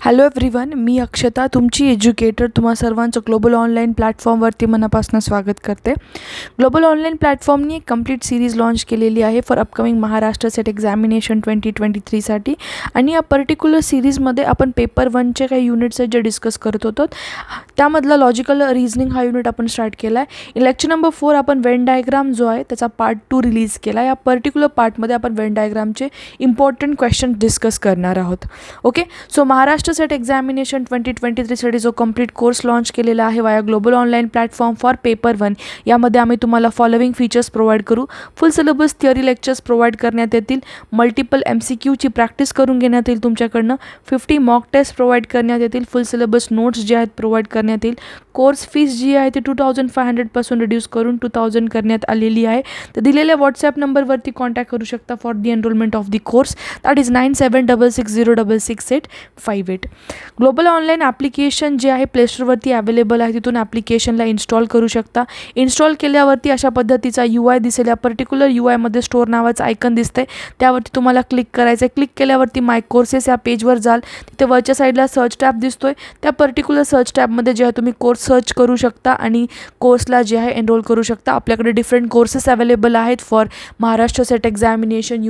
Hello everyone, मी अक्षता तुमची educator तुम्हा सर्वांचं ग्लोबल ऑनलाईन प्लॅटफॉर्मवरती मनापासून स्वागत करते. ग्लोबल ऑनलाईन प्लॅटफॉर्मनी एक कंप्लीट सिरीज लॉन्च केलेली आहे for upcoming Maharashtra SET examination 2023साठी. आणि या पर्टिक्युलर सिरीजमध्ये आपण पेपर 1चे काही युनिट्स आहेत जे डिस्कस करत होतो. त्यामधला लॉजिकल रिझनिंग हा युनिट आपण स्टार्ट केला आहे. लेक्चर नंबर 4 आपण वेन डायग्राम जो आहे त्याचा पार्ट 2 रिलीज केला. या पर्टिक्युलर पार्टमध्ये आपण वेन डायग्रामचे इम्पॉर्टंट क्वेश्चन डिस्कस करणार आहोत. Okay, so Maharashtra SET examination 2023साठी जो कंप्लीट कोर्स लॉन्च केलेला आहे via global online platform for paper 1, यामध्ये आम्ही तुम्हाला फॉलोइंग फीचर्स प्रोव्हाइड करू. Full syllabus theory lectures provide करण्यात येतील. मल्टिपल MCQची प्रॅक्टिस करून घेण्यात येईल तुमच्याकडनं. 50 मॉक टेस्ट प्रोव्हाइड करण्यात येतील. फुल सिलेबस नोट्स जे आहेत प्रोव्हाइड करण्यात येईल. कोर्स फीस जी आहे ती 2500 पासून रिड्यूस करून 2000 करण्यात आलेली आहे. तर दिलेल्या व्हॉट्सॲप नंबरवरती कॉन्टॅक्ट करू शकता for the enrolment of the course. That is 9766066858. Global online application जे आहे प्लेस्टोरवरती अवेलेबल आहे. तिथून ॲप्लिकेशनला इन्स्टॉल करू शकता. इन्स्टॉल केल्यावरती अशा पद्धतीचा UI दिसेल. या पर्टिक्युलर UIमध्ये स्टोअर नावाचं आयकन दिसतंय, त्यावरती तुम्हाला क्लिक करायचं आहे. क्लिक केल्यावरती माय कोर्सेस या पेजवर जाल. तिथे वरच्या साईडला सर्च टॅब दिसतोय. त्या पर्टिक्युलर सर्च टॅबमध्ये जे आहे तुम्ही कोर्स सर्च करू शकता आणि कोर्सला जे आहे एनरोल करू शकता. आपल्याकडे डिफरंट कोर्सेस अवेलेबल आहेत for Maharashtra SET examination,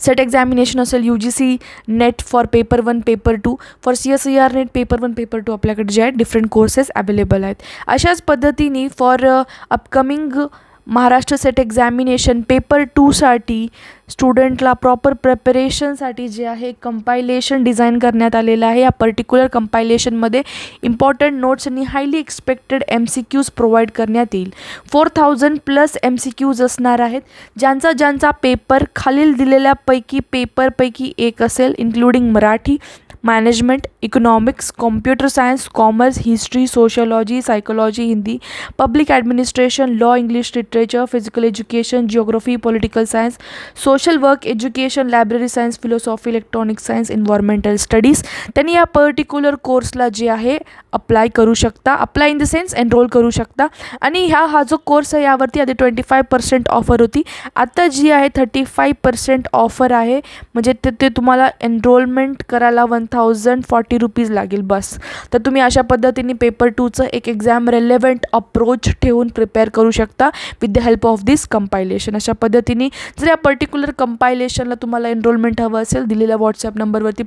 set examination असेल, UGC net for paper 1 paper 2, for CSIR net paper 1 paper 2 आपल्याकडे जे आहेत डिफरंट कोर्सेस अवेलेबल आहेत. अशाच पद्धतीने for upcoming Maharashtra SET examination paper 2साठी स्टुडंटला प्रॉपर प्रिपरेशनसाठी जे आहे कंपायलेशन डिझाईन करण्यात आलेलं आहे. या पर्टिक्युलर कंपायलेशनमध्ये इम्पॉर्टंट नोट्स आणि हायली एक्सपेक्टेड MCQs प्रोव्हाइड करण्यात येईल. 4000+ MCQs असणार आहेत. ज्यांचा पेपर खालील दिलेल्यापैकी पेपरपैकी एक असेल, including Marathi, management, economics, computer science, commerce, history, sociology, psychology, Hindi, public administration, law, English literature, physical education, geography, political science, social work, education, library science, philosophy, electronic science, environmental studies. त्यांनी या particular कोर्सला जे आहे apply करू शकता. Apply in the sense enrol करू शकता. आणि हा जो कोर्स आहे यावरती आधी 25% ऑफर होती. आता जी आहे 35% ऑफर आहे. म्हणजे ते तुम्हाला एनरोलमेंट करायला 1040 रुपीज लागेल बस. तर तुम्ही अशा पद्धतीने पेपर 2चं एक एक्झाम रेलेव्हंट अप्रोच ठेवून प्रिपेअर करू शकता with the help of this compilation. अशा पद्धतीने जर या पर्टिक्युलर कंपायलेशनला तुम्हाला एनरोलमेंट हवं असेल, दिलेल्या व्हॉट्सॲप नंबरवरती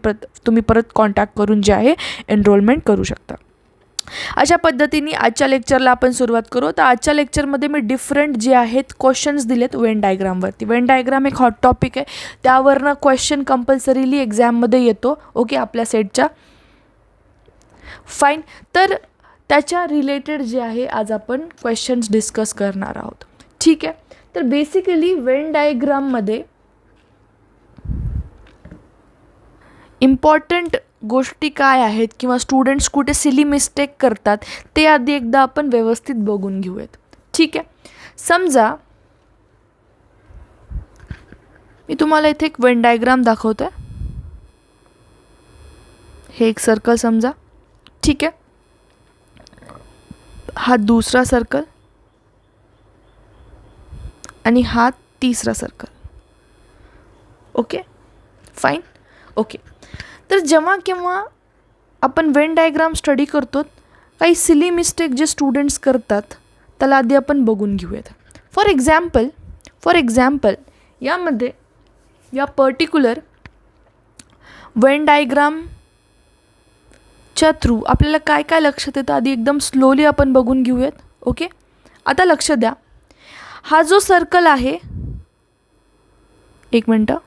तुम्ही परत कॉन्टॅक्ट करून जे आहे एनरोलमेंट करू शकता. अशा पद्धतीने आजच्या लेक्चरला आपण सुरुवात करू. तर आजच्या लेक्चरमध्ये मी डिफरंट जे आहेत क्वेश्चन्स दिलेत वेन डायग्रामवरती. वेन डायग्राम एक हॉट टॉपिक आहे, त्यावरनं क्वेश्चन कंपल्सरीली एक्झाममध्ये येतो. ओके, आपल्या सेटच्या फाईन. तर त्याच्या रिलेटेड जे आहे आज आपण क्वेश्चन्स डिस्कस करणार आहोत. ठीक आहे, तर बेसिकली वेन डायग्राममध्ये इम्पॉर्टंट गोष्टी काय आहेत किंवा स्टुडंट्स कुठे सिली मिस्टेक करतात ते आधी एकदा आपण व्यवस्थित बघून घेऊयात. ठीक आहे, समजा मी तुम्हाला इथे एक वेन डायग्राम दाखवते. हे एक सर्कल समजा. ठीक आहे, हा दुसरा सर्कल आणि हा तिसरा सर्कल. Okay fine. ओके, तर जेव्हा केव्हा आपण वेन डायग्राम स्टडी करतो, काही सिली मिस्टेक जे स्टुडंट्स करतात त्याला आधी आपण बघून घेऊयात. फॉर एक्झाम्पल यामध्ये या पर्टिक्युलर वेन डायग्रामच्या थ्रू आपल्याला काय काय लक्षात येतं आधी एकदम स्लोली आपण बघून घेऊयात. ओके, आता लक्ष द्या. हा जो सर्कल आहे, एक मिनटं,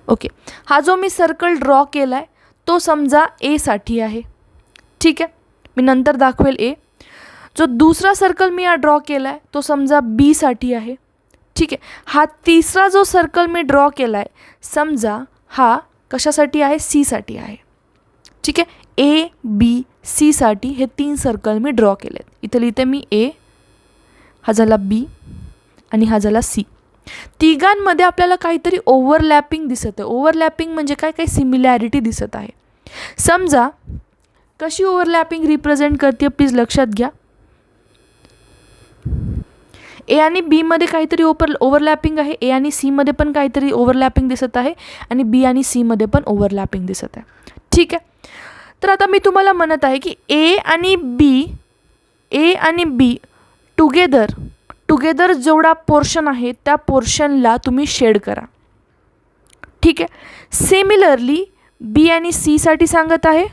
ओके, हा जो मी सर्कल ड्रॉ केला आहे तो समजा A साठी आहे. ठीक आहे, मी नंतर दाखवेल A. जो दुसरा सर्कल मी हा ड्रॉ केला आहे तो समजा B साठी आहे. ठीक आहे, हा तिसरा जो सर्कल मी ड्रॉ केला आहे समजा हा कशासाठी आहे, C साठी आहे. ठीक आहे, A, B, C साठी हे 3 सर्कल मी ड्रॉ केले आहेत. इथे लिहिते मी A, हा झाला B आणि हा झाला C. तिघांमध्ये आपल्याला काहीतरी ओव्हरलॅपिंग दिसत आहे. ओव्हरलॅपिंग म्हणजे काय, काही सिमिलॅरिटी दिसत आहे. समजा कशी ओव्हरलॅपिंग रिप्रेझेंट करते प्लीज लक्षात घ्या. ए आणि बीमध्ये काहीतरी ओव्हरलॅपिंग आहे, ए आणि सीमध्ये पण काहीतरी ओव्हरलॅपिंग दिसत आहे आणि बी आणि सीमध्ये पण ओव्हरलॅपिंग दिसत आहे. ठीक आहे. तर आता मी तुम्हाला म्हणत आहे की ए आणि बी टुगेदर जेवढा पोर्शन आहे त्या पोर्शनला तुम्ही शेड करा. ठीक आहे. सिमिलरली बी आणि सीसाठी सांगत आहे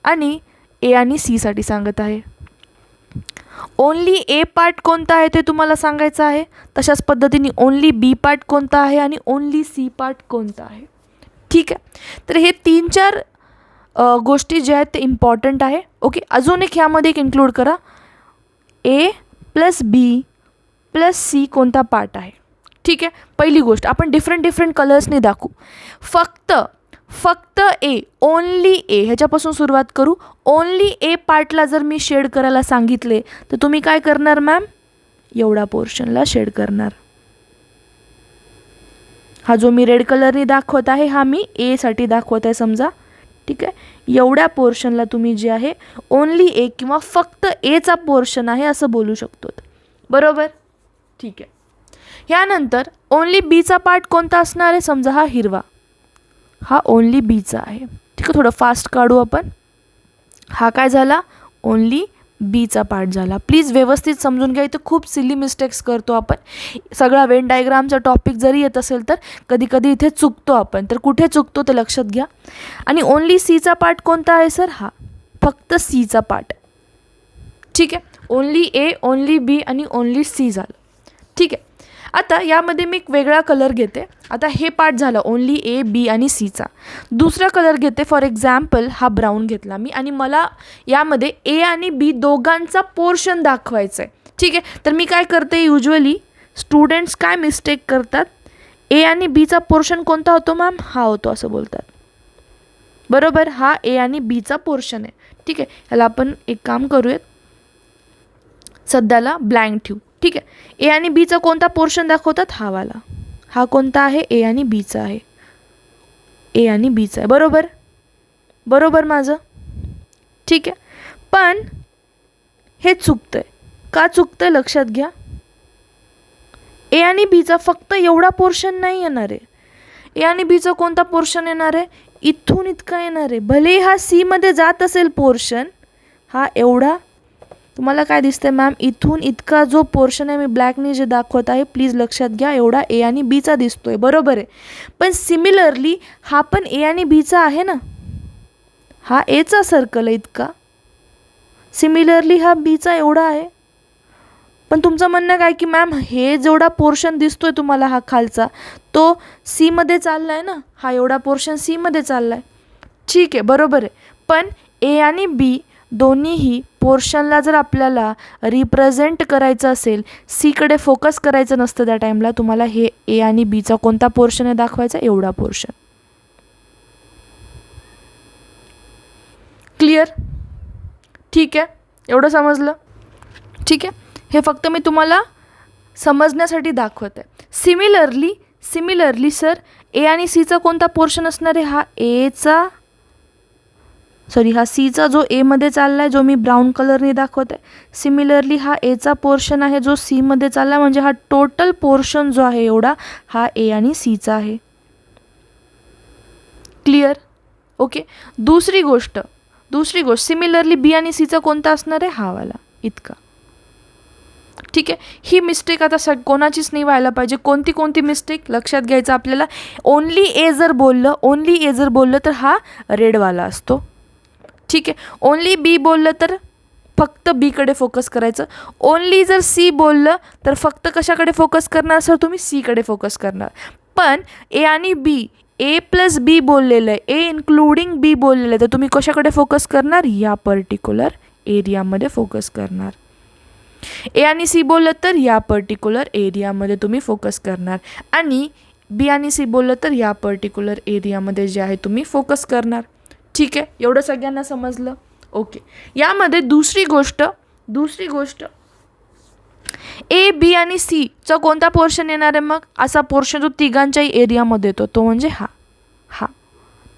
आणि ए आणि सीसाठी सांगत आहे. ओनली ए पार्ट कोणता आहे ते तुम्हाला सांगायचं आहे. तशाच पद्धतीने ओनली बी पार्ट कोणता आहे आणि ओनली सी पार्ट कोणता आहे. ठीक आहे. तर हे 3-4 गोष्टी ज्या आहेत ते इम्पॉर्टंट आहे. ओके. अजून एक ह्यामध्ये एक इन्क्लूड करा, ए प्लस बी प्लस सी कोणता पार्ट आहे. ठीक आहे. पहिली गोष्ट आपण डिफरंट कलर्सने दाखवू. फक्त ए, ओनली ए ह्याच्यापासून सुरुवात करू. ओनली ए पार्टला जर मी शेड करायला सांगितले तर तुम्ही काय करणार मॅम? एवढा पोर्शनला शेड करणार. हा जो मी रेड कलरने दाखवत आहे हा मी ए साठी दाखवत आहे समजा. ठीक आहे. एवढ्या पोर्शनला तुम्ही जे आहे ओनली ए किंवा फक्त एचा पोर्शन आहे असं बोलू शकतो. बरोबर. ठीक आहे. यानंतर ओनली बीचा पार्ट कोणता असणार आहे? समजा हा हिरवा, हा ओनली बीचा आहे. ठीक आहे. थोडं फास्ट काढू आपण. हा काय झाला? ओनली बीचा पार्ट झाला. प्लीज व्यवस्थित समजून घ्या. इथं खूप सिली मिस्टेक्स करतो आपण. सगळा वेन डायग्रामचा टॉपिक जरी येत असेल तर कधी कधी इथे चुकतो आपण. तर कुठे चुकतो ते लक्षात घ्या. आणि ओनली सीचा पार्ट कोणता आहे सर? हा फक्त सीचा पार्ट. ठीक आहे. ओनली ए, ओनली बी आणि ओनली सी झालं. ठीक आहे. आता यामध्ये मी एक वेगळा कलर घेते. आता हे पार्ट झालं ओनली ए, बी आणि सीचा. दुसरा कलर घेते. फॉर एक्झाम्पल हा ब्राऊन घेतला मी आणि मला यामध्ये ए आणि बी दोघांचा पोर्शन दाखवायचा आहे. ठीक आहे. तर मी काय करते, युजली स्टुडंट्स काय मिस्टेक करतात, ए आणि बीचा पोर्शन कोणता होतो मॅम? हा होतो असं बोलतात. बरोबर. हा ए आणि बीचा पोर्शन आहे. ठीक आहे. ह्याला आपण एक काम करूयात, सध्याला ब्लँक ठेवू. ठीक आहे. ए आणि बीचा कोणता पोर्शन दाखवतात? हा वाला. हा कोणता आहे? ए आणि बीचा आहे. ए आणि बीचा आहे. बरोबर. बरोबर माझं. ठीक आहे. पण हे चुकतंय. का चुकतंय लक्षात घ्या. ए आणि बीचा फक्त एवढा पोर्शन नाही येणार आहे. ए आणि बीचा कोणता पोर्शन येणार आहे? इथून इतका येणार आहे. भले हा सी मध्ये जात असेल पोर्शन, हा एवढा तुम्हाला काय दिसतंय मॅम? इथून इतका जो पोर्शन आहे मी ब्लॅकने जे दाखवत आहे, प्लीज लक्षात घ्या, एवढा ए आणि बीचा दिसतोय. बरोबर आहे. पण सिमिलरली हा पण ए आणि बीचा आहे ना, हा एचा सर्कल आहे इतका. सिमिलरली हा बीचा एवढा आहे. पण तुमचं म्हणणं काय की मॅम हे जेवढा पोर्शन दिसतोय तुम्हाला हा खालचा, तो सी मध्ये चालला आहे ना, हा एवढा पोर्शन सी मध्ये चालला आहे. ठीक आहे. बरोबर आहे. पण ए आणि बी दोन्हीही पोर्शनला जर आपल्याला रिप्रेझेंट करायचं असेल, सीकडे फोकस करायचं नसतं त्या टाईमला, तुम्हाला हे ए आणि बीचा कोणता पोर्शन आहे दाखवायचा? एवढा पोर्शन. क्लिअर? ठीक आहे. एवढं समजलं? ठीक आहे. हे फक्त मी तुम्हाला समजण्यासाठी दाखवत आहे. सिमिलरली सर ए आणि सीचा कोणता पोर्शन असणार आहे? हा सीचा जो एमध्ये चालला आहे, जो मी ब्राऊन कलरने दाखवत आहे. सिमिलरली हा एचा पोर्शन आहे जो सीमध्ये चालला आहे. म्हणजे हा टोटल पोर्शन जो आहे एवढा, हा ए आणि सीचा आहे. क्लिअर? ओके. दुसरी गोष्ट सिमिलरली बी आणि सीचा कोणता असणार आहे? हा वाला इतका. ठीक आहे. ही मिस्टेक आता कोणाचीच नाही व्हायला पाहिजे. कोणती मिस्टेक लक्षात घ्यायचं आपल्याला. ओनली ए जर बोललं तर हा रेडवाला असतो. ठीक आहे. ओनली बी बोललं तर फक्त बीकडे फोकस करायचं. ओनली जर सी बोललं तर फक्त कशाकडे फोकस करणार सर तुम्ही? सीकडे फोकस करणार. पण ए आणि बी, ए प्लस बी बोललेलं आहे, ए इन्क्लुडिंग बी बोललेलं आहे, तर तुम्ही कशाकडे फोकस करणार? या पर्टिक्युलर एरियामध्ये फोकस करणार. ए आणि सी बोललं तर या पर्टिक्युलर एरियामध्ये तुम्ही फोकस करणार. आणि बी आणि सी बोललं तर या पर्टिक्युलर एरियामध्ये जे आहे तुम्ही फोकस करणार. ठीक आहे. एवढं सगळ्यांना समजलं? ओके. यामध्ये दुसरी गोष्ट ए, बी आणि सीचा कोणता पोर्शन येणार आहे मग? असा पोर्शन जो तिघांच्याही एरियामध्ये येतो, तो म्हणजे हा.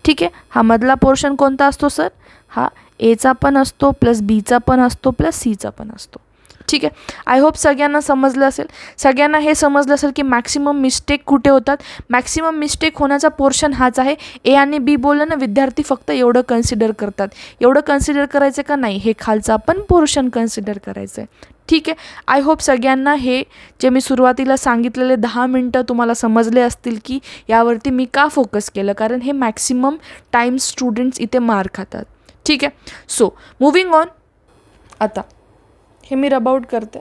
ठीक आहे. हा मधला पोर्शन कोणता असतो सर? हा एचा पण असतो, प्लस बीचा पण असतो, प्लस सीचा पण असतो. ठीक आहे. आय होप सगळ्यांना समजलं असेल. सगळ्यांना हे समजलं असेल की मॅक्सिमम मिस्टेक कुठे होतात. मॅक्सिमम मिस्टेक होण्याचा पोर्शन हाच आहे. ए आणि बी बोललं ना, विद्यार्थी फक्त एवढं कन्सिडर करतात. एवढं कन्सिडर करायचं का नाही, हे खालचं आपण पोर्शन कन्सिडर करायचं आहे. ठीक आहे. आय होप सगळ्यांना हे जे मी सुरुवातीला सांगितलेले 10 मिनटं तुम्हाला समजले असतील की यावरती मी का फोकस केलं, कारण हे मॅक्सिमम टाईम स्टुडंट्स इथे मार खातात. ठीक आहे. So moving on. आता हे मी रब आउट करते,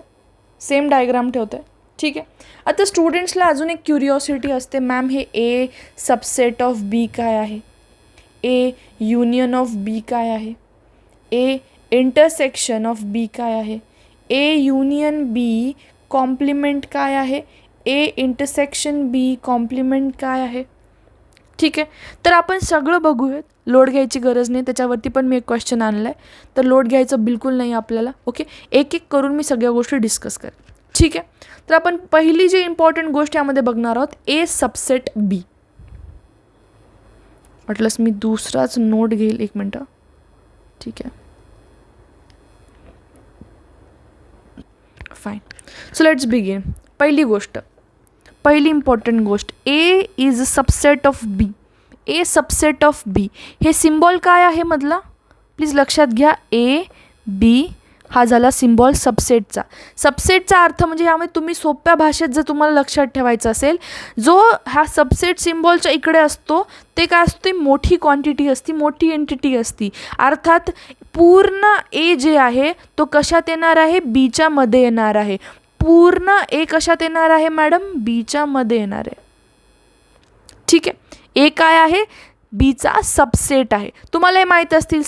सेम डायग्राम ठेवते. ठीक आहे. आता स्टुडंट्सला अजून एक क्युरिओसिटी असते, मॅम हे ए सबसेट ऑफ बी काय आहे, ए युनियन ऑफ बी काय आहे, ए इंटरसेक्शन ऑफ बी काय आहे, ए युनियन बी कॉम्प्लिमेंट काय आहे, ए इंटरसेक्शन बी कॉम्प्लिमेंट काय आहे. ठीक आहे. तर आपण सगळं बघूयात, लोड घ्यायची गरज नाही, त्याच्यावरती पण मी एक क्वेश्चन आणला आहे, तर लोड घ्यायचं बिलकुल नाही आपल्याला. ओके. एक एक करून मी सगळ्या गोष्टी डिस्कस करेन. ठीक आहे. तर आपण पहिली जी इम्पॉर्टंट गोष्ट यामध्ये बघणार आहोत, ए सबसेट बी. वाटलंच मी दुसराच नोट घेईल, 1 मिनटं. ठीक आहे. फाईन. So let's begin. पहिली इम्पॉर्टंट गोष्ट, A is a subset of B. A subset of B, हे सिम्बॉल काय आहे मधला, प्लीज लक्षात घ्या. ए बी हा झाला सिम्बॉल सबसेटचा. सबसेटचा अर्थ म्हणजे यामध्ये तुम्ही सोप्या भाषेत जर तुम्हाला लक्षात ठेवायचं असेल, जो हा सबसेट सिम्बॉलच्या इकडे असतो ते काय असते, मोठी क्वांटिटी असती, मोठी एंटिटी असती. अर्थात पूर्ण ए जे आहे तो कशात येणार आहे, बीच्या मध्ये येणार आहे. पूर्ण ए कशात येणार आहे मॅडम, बीच्या मध्ये येणार आहे. ठीक आहे. ए काय आहे, बीचा सबसेट आहे. तुम्हाला हे माहीत असतील,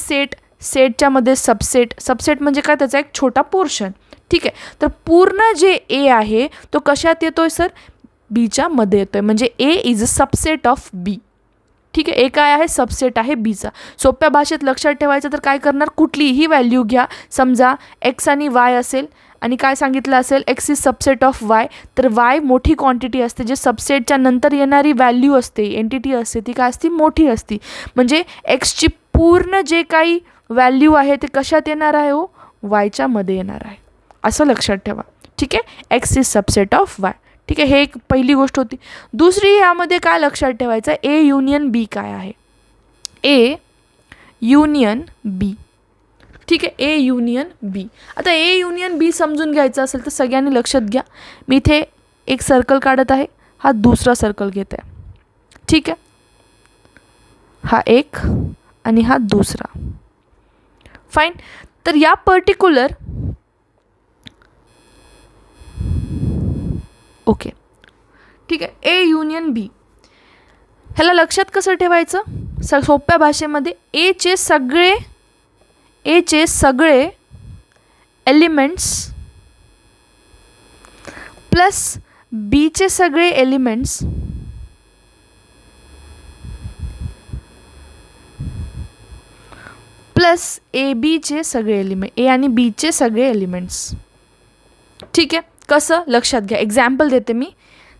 सेटच्या मध्ये सबसेट म्हणजे काय, त्याचा एक छोटा पोर्शन. ठीक आहे. तर पूर्ण जे ए आहे तो कशात येतोय सर, बीच्या मध्ये येतोय, म्हणजे ए इज अ सबसेट ऑफ बी. ठीक आहे. ए काय आहे, सबसेट आहे बीचा. सोप्या भाषेत लक्षात ठेवायचं तर काय करणार, कुठलीही व्हॅल्यू घ्या. समजा एक्स आणि वाय असेल आणि काय सांगितलं असेल, x is subset of Y, तर वाय मोठी क्वांटिटी असते. जे सबसेटच्या नंतर येणारी व्हॅल्यू असते, एंटिटी असते, ती काय असते, मोठी असते. म्हणजे एक्सची पूर्ण जे काही व्हॅल्यू आहे ते कशात येणार आहे, हो, वायच्या मध्ये येणार आहे. असं लक्षात ठेवा. ठीक आहे. X is subset of Y. ठीक आहे. हे एक पहिली गोष्ट होती. दुसरी, यामध्ये काय लक्षात ठेवायचं, ए युनियन बी काय आहे, ए युनियन बी. ठीक आहे. ए युनियन बी. आता ए युनियन बी समजून घ्यायचं असेल तर सगळ्यांनी लक्षात घ्या, मी इथे एक सर्कल काढत आहे, हा दुसरा सर्कल घेत आहे. ठीक आहे. हा एक आणि हा दुसरा. फाईन. तर या पर्टिक्युलर, ओके, ठीक आहे, ए युनियन बी, ह्याला लक्षात कसं ठेवायचं, सोप्या भाषेमध्ये एचे सगळे एलिमेंट्स प्लस बीचे सगळे एलिमेंट्स प्लस ए बीचे सगळे एलिमेंट, ए आणि बीचे सगळे एलिमेंट्स. ठीक आहे. कसं, लक्षात घ्या. एक्झाम्पल देते मी.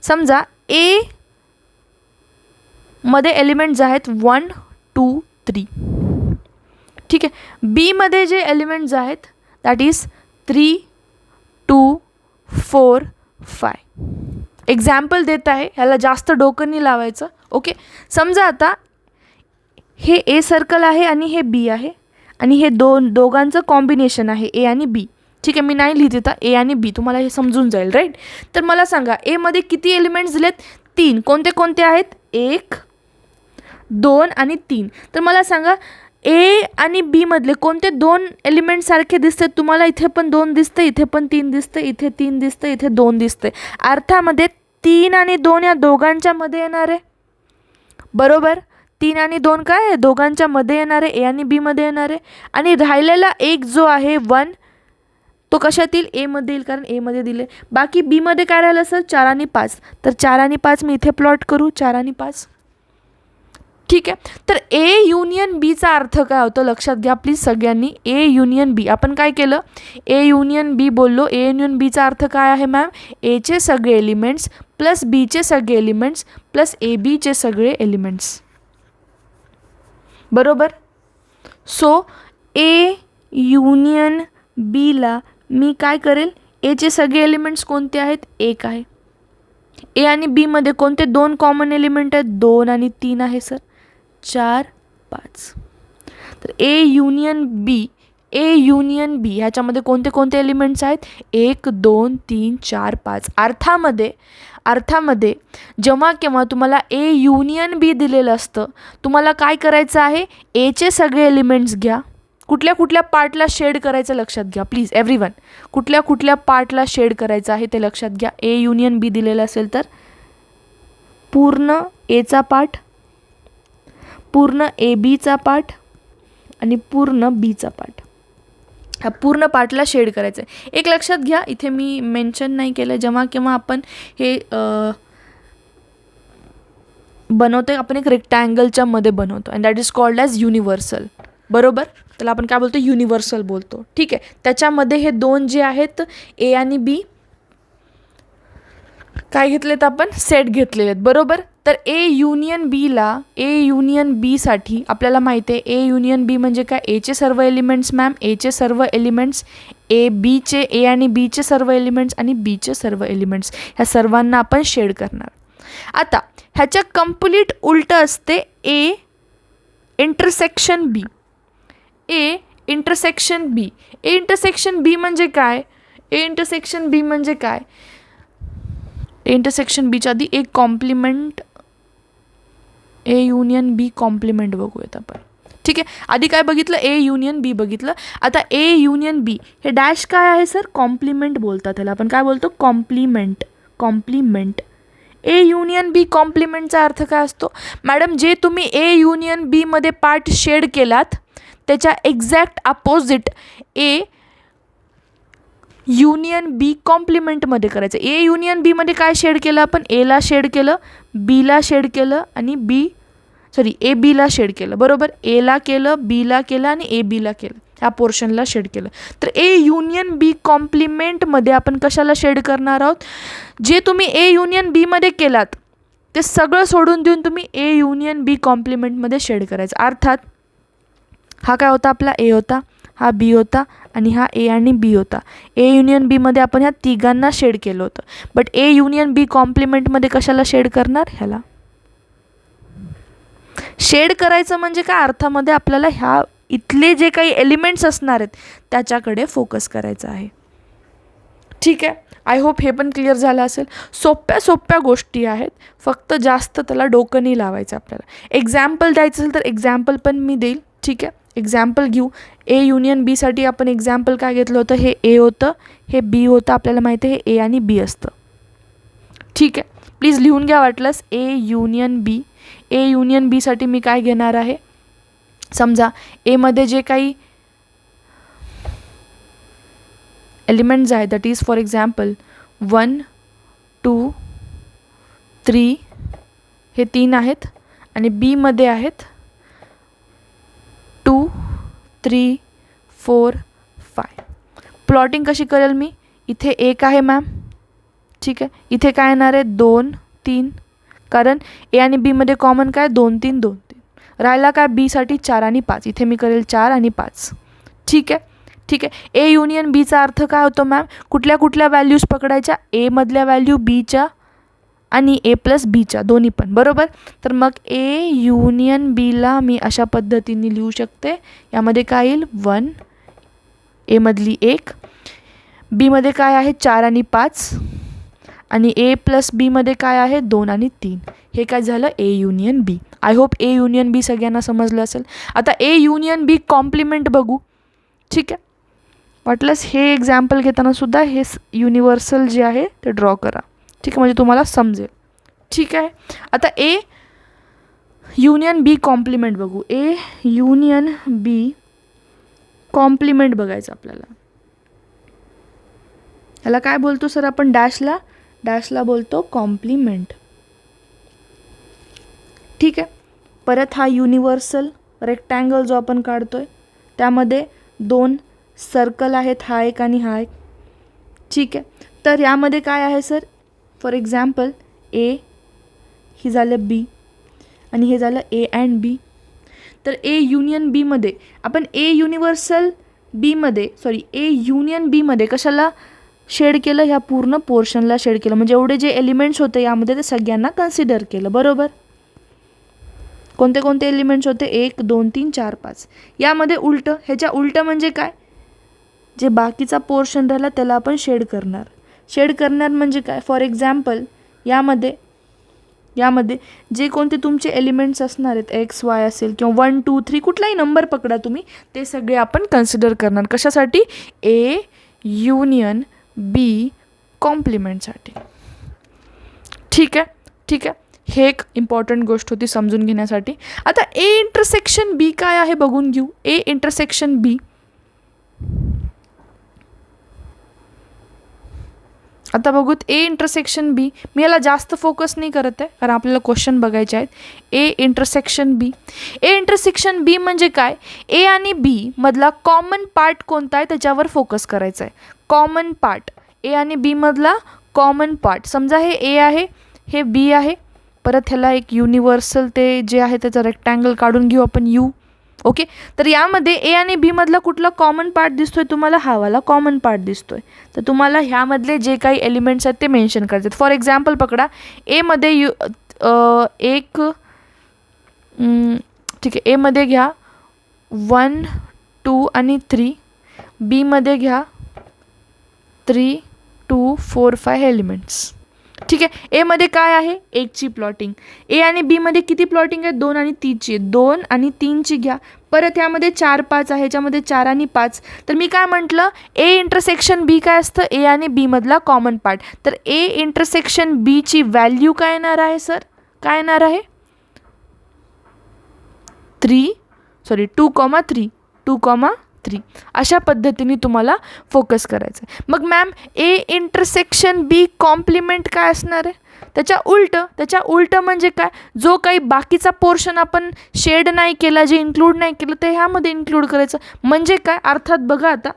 समजा ए मध्ये एलिमेंट्स आहेत 1 2 3. ठीक आहे. बी मध्ये जे एलिमेंट्स आहेत दॅट इज 3 2 4 5. एक्झाम्पल देत आहे, ह्याला जास्त डोकं नाही लावायचं. ओके. समजा आता हे ए सर्कल आहे आणि हे बी आहे आणि हे दोघांचं कॉम्बिनेशन आहे, ए आणि बी. ठीक आहे. मी नाही लिहित आता ए आणि बी, तुम्हाला हे समजून जाईल, राईट. तर मला सांगा, ए मध्ये किती एलिमेंट्स दिलेत, 3. कोणते कोणते आहेत, 1 2 आणि 3. तर मला सांगा, ए आणि बी मधले कोणते 2 एलिमेंट सारखे दिसतात तुम्हाला, इथे पण 2 दिसते, इथे पण 3 दिसते, इथे 3 दिसते, इथे 2 दिसते. अर्थामध्ये 3 आणि 2 या दोघांच्या मध्ये येणार आहे, बरोबर. 3 आणि 2 काय आहे, दोघांच्या मध्ये येणार आहे, ए आणि बी मध्ये येणार आहे. आणि राहिलेला एक जो आहे 1 तो कशात येईल, ए मध्ये येईल, कारण ए मध्ये दिले. बाकी बी मध्ये काय राहिलं सर, 4 आणि 5. तर 4 आणि 5 मी इथे प्लॉट करू, 4 आणि 5. ठीक आहे. तर ए युनियन बीचा अर्थ काय होतो लक्षात घ्या प्लीज सगळ्यांनी. ए युनियन बी, आपण काय केलं, ए युनियन बी बोललो. ए युनियन बीचा अर्थ काय आहे मॅम, एचे सगळे एलिमेंट्स प्लस बीचे सगळे एलिमेंट्स प्लस ए बीचे सगळे एलिमेंट्स, बरोबर. सो ए युनियन बीला मी काय करेल, एचे सगळे एलिमेंट्स कोणते आहेत? 1 आहे. ए आणि बी मध्ये कोणते 2 कॉमन एलिमेंट आहेत? 2 आणि 3 आहे सर. 4 5. तर ए युनियन बी ह्याच्यामध्ये कोणते कोणते एलिमेंट्स आहेत? 1 2 3 4 5. अर्थामध्ये जेव्हा केव्हा तुम्हाला ए युनियन बी दिलेलं असतं, तुम्हाला काय करायचं आहे? एचे सगळे एलिमेंट्स घ्या. कुठल्या कुठल्या पार्टला शेड करायचं लक्षात घ्या प्लीज एव्हरीवन. कुठल्या कुठल्या पार्टला शेड करायचं आहे ते लक्षात घ्या. ए युनियन बी दिलेलं असेल तर पूर्ण एचा पार्ट, पूर्ण ए बीचा पार्ट आणि पूर्ण बीचा पार्ट, ह्या पूर्ण पार्टला शेड करायचं आहे. एक लक्षात घ्या, इथे मी मेन्शन नाही केलं, जेव्हा केव्हा आपण हे बनवतो आपण एक रेक्टँगलच्या मध्ये बनवतो and that is called as universal. बरोबर, त्याला आपण काय बोलतो? युनिव्हर्सल बोलतो. ठीक आहे, त्याच्यामध्ये हे 2 जे आहेत ए आणि बी काय घेतलेत आपण? सेट घेतलेले आहेत. बरोबर, तर ए युनियन बीसाठी आपल्याला माहिती आहे ए युनियन बी म्हणजे काय? एचे सर्व एलिमेंट्स मॅम, एचे सर्व एलिमेंट्स, ए आणि बीचे सर्व एलिमेंट्स आणि बीचे सर्व एलिमेंट्स, ह्या सर्वांना आपण शेड करणार. आता ह्याच्या कंप्लीट उलटं असते ए intersection B. A intersection B म्हणजे काय? ए इंटरसेक्शन बीच्या आधी एक complement, A union B complement बघूयात आपण. ठीक आहे, आधी काय बघितलं? ए युनियन बी बघितलं. आता ए युनियन बी हे डॅश काय आहे सर? कॉम्प्लिमेंट बोलतात त्याला. आपण काय बोलतो? कॉम्प्लिमेंट. ए युनियन बी कॉम्प्लिमेंटचा अर्थ काय असतो? मॅडम, जे तुम्ही ए युनियन बी मध्ये पार्ट शेड केलात त्याच्या एक्झॅक्ट अपोजिट ए युनियन बी कॉम्प्लिमेंटमध्ये करायचं. ए युनियन बीमध्ये काय शेड केलं आपण? एला शेड केलं, बीला शेड केलं आणि ए बीला शेड केलं. बरोबर, एला केलं, बीला केलं आणि ए बीला केलं, ह्या पोर्शनला शेड केलं. तर ए युनियन बी कॉम्प्लिमेंटमध्ये आपण कशाला शेड करणार आहोत? जे तुम्ही ए युनियन बीमध्ये केलात ते सगळं सोडून देऊन तुम्ही ए युनियन बी कॉम्प्लिमेंटमध्ये शेड करायचं. अर्थात हा काय होता? आपला ए होता, हा बी होता आणि हा ए आणि बी होता. ए युनियन बीमध्ये आपण ह्या तिघांना शेड केलं होतं, बट ए युनियन बी कॉम्प्लिमेंटमध्ये कशाला शेड करणार? ह्याला शेड करायचं. म्हणजे काय अर्थामध्ये आपल्याला ह्या इथले जे काही एलिमेंट्स असणार आहेत त्याच्याकडे फोकस करायचा आहे. ठीक आहे, आय होप हे पण क्लिअर झालं असेल. सोप्या गोष्टी आहेत, फक्त जास्त त्याला डोकं नाही लावायचं आपल्याला. एक्झाम्पल द्यायचं असेल तर एक्झाम्पल पण मी देईल. ठीक आहे, एक्झाम्पल घेऊ. ए युनियन बीसाठी आपण एक्झाम्पल काय घेतलं होतं? हे ए होतं, हे बी होतं. आपल्याला माहिती आहे हे ए आणि बी असतं. ठीक आहे, प्लीज लिहून घ्या वाटलंस. ए युनियन बीसाठी मी काय घेणार आहे? समजा एमध्ये जे काही एलिमेंट्स आहेत दॅट इज फॉर एक्झाम्पल 1 2 3 हे 3 आहेत आणि बीमध्ये आहेत 2 3 4 5. प्लॉटिंग कशी करेल मी? इथे 1 आहे मॅम. ठीक आहे, इथे काय येणार आहे? 2 3, कारण ए आणि बीमध्ये कॉमन काय? 2 3 2 3. राहिला काय? बीसाठी 4 आणि 5. इथे मी करेल 4 आणि 5. ठीक आहे. ए युनियन बीचा अर्थ काय होतो मॅम? कुठल्या कुठल्या व्हॅल्यूज पकडायच्या? ए मधल्या व्हॅल्यू, बीच्या आणि ए प्लस बीच्या दोन्ही पण. बरोबर, तर मग ए युनियन बीला मी अशा पद्धतीने लिहू शकते. यामध्ये काय येईल? 1, ए मधली 1, बीमध्ये काय आहे? 4 आणि 5 आणि ए प्लस बीमध्ये काय आहे? 2 आणि 3. हे काय झालं? A union B. I hope A union B सगळ्यांना समजलं असेल. आता ए युनियन बी कॉम्प्लिमेंट बघू. ठीक आहे, वाटलंच हे एक्झाम्पल घेताना सुद्धा हे युनिव्हर्सल जे आहे ते ड्रॉ करा. ठीक आहे, म्हणजे तुम्हाला समजेल. ठीक आहे, आता ए युनियन बी कॉम्प्लिमेंट बघू. ए युनियन बी कॉम्प्लिमेंट बघायचं आपल्याला. ह्याला काय बोलतो सर आपण? डॅशला बोलतो कॉम्प्लिमेंट. ठीक आहे, परत हा युनिव्हर्सल रेक्टँगल जो आपण काढतोय त्यामध्ये 2 सर्कल आहेत, हा एक आणि हा एक. ठीक आहे, तर यामध्ये काय आहे सर? फॉर एक्झाम्पल ए ही झालं बी आणि हे झालं ए अँड बी. तर ए युनियन बीमध्ये आपण ए युनिव्हर्सल बीमध्ये ए युनियन बीमध्ये कशाला शेड केलं, ह्या पूर्ण पोर्शनला शेड केलं, म्हणजे एवढे जे एलिमेंट्स होते यामध्ये ते सगळ्यांना कन्सिडर केलं. बरोबर. कोणते कोणते एलिमेंट्स होते? 1 2 3 4 5. यामध्ये उलटं, ह्याच्या उलटं म्हणजे काय? जे बाकीचा पोर्शन राहिला त्याला आपण शेड करणार. शेड करणार म्हणजे काय? फॉर एक्झाम्पल यामध्ये जे कोणते तुमचे एलिमेंट्स असणार आहेत, एक्स वाय असेल किंवा 1 2 3 कुठलाही नंबर पकडा तुम्ही, ते सगळे आपण कन्सिडर करणार. कशासाठी? ए युनियन बी कॉम्प्लिमेंटसाठी. ठीक आहे. हे एक इम्पॉर्टंट गोष्ट होती समजून घेण्यासाठी. आता ए इंटरसेक्शन बी काय आहे बघून घेऊ. ए इंटरसेक्शन बी, आता बघूत ए इंटरसेक्शन बी. मी याला जास्त फोकस नाही करत आहे कारण आपल्याला क्वेश्चन बघायचे आहेत. ए intersection B. A intersection B म्हणजे काय? ए आणि बी मधला कॉमन पार्ट कोणता आहे त्याच्यावर फोकस करायचा आहे. कॉमन पार्ट, ए आणि बी मधला कॉमन पार्ट. समजा हे ए आहे, हे बी आहे, परत ह्याला एक युनिव्हर्सल ते जे आहे त्याचा रेक्टँगल काढून घेऊ आपण यू. ओके. तर यामध्ये ए आणि बी मधला कुठला कॉमन पार्ट दिसतोय तुम्हाला? हा वाला कॉमन पार्ट दिसतोय. तर तुम्हाला ह्यामधले जे काही एलिमेंट्स आहेत ते मेन्शन करायचे आहेत. फॉर एक्झाम्पल पकडा, एमध्ये एक ठीक आहे, एमध्ये घ्या 1 2 आणि 3, बीमध्ये घ्या 3 2 4 5 एलिमेंट्स. ठीक आहे. एमध्ये काय आहे? 1ची प्लॉटिंग. ए आणि बीमध्ये किती प्लॉटिंग आहे? 2 आणि 3ची. 2 आणि 3ची घ्या. परत यामध्ये 4 5 आहे, ह्याच्यामध्ये 4 आणि 5. तर मी काय म्हटलं? ए इंटरसेक्शन बी काय असतं? ए आणि बी मधला कॉमन पार्ट. तर ए इंटरसेक्शन बीची व्हॅल्यू काय येणार आहे सर? काय येणार आहे? 2,3 अशा पद्धतीने तुम्हाला फोकस करायचं आहे. मग ma'am A intersection B complement काय असणार आहे? त्याच्या उलटं म्हणजे काय? जो काही बाकीचा पोर्शन आपण शेड नाही केला, जे इन्क्लूड नाही केलं, ते ह्यामध्ये इन्क्लूड करायचं. म्हणजे काय? अर्थात बघा आता,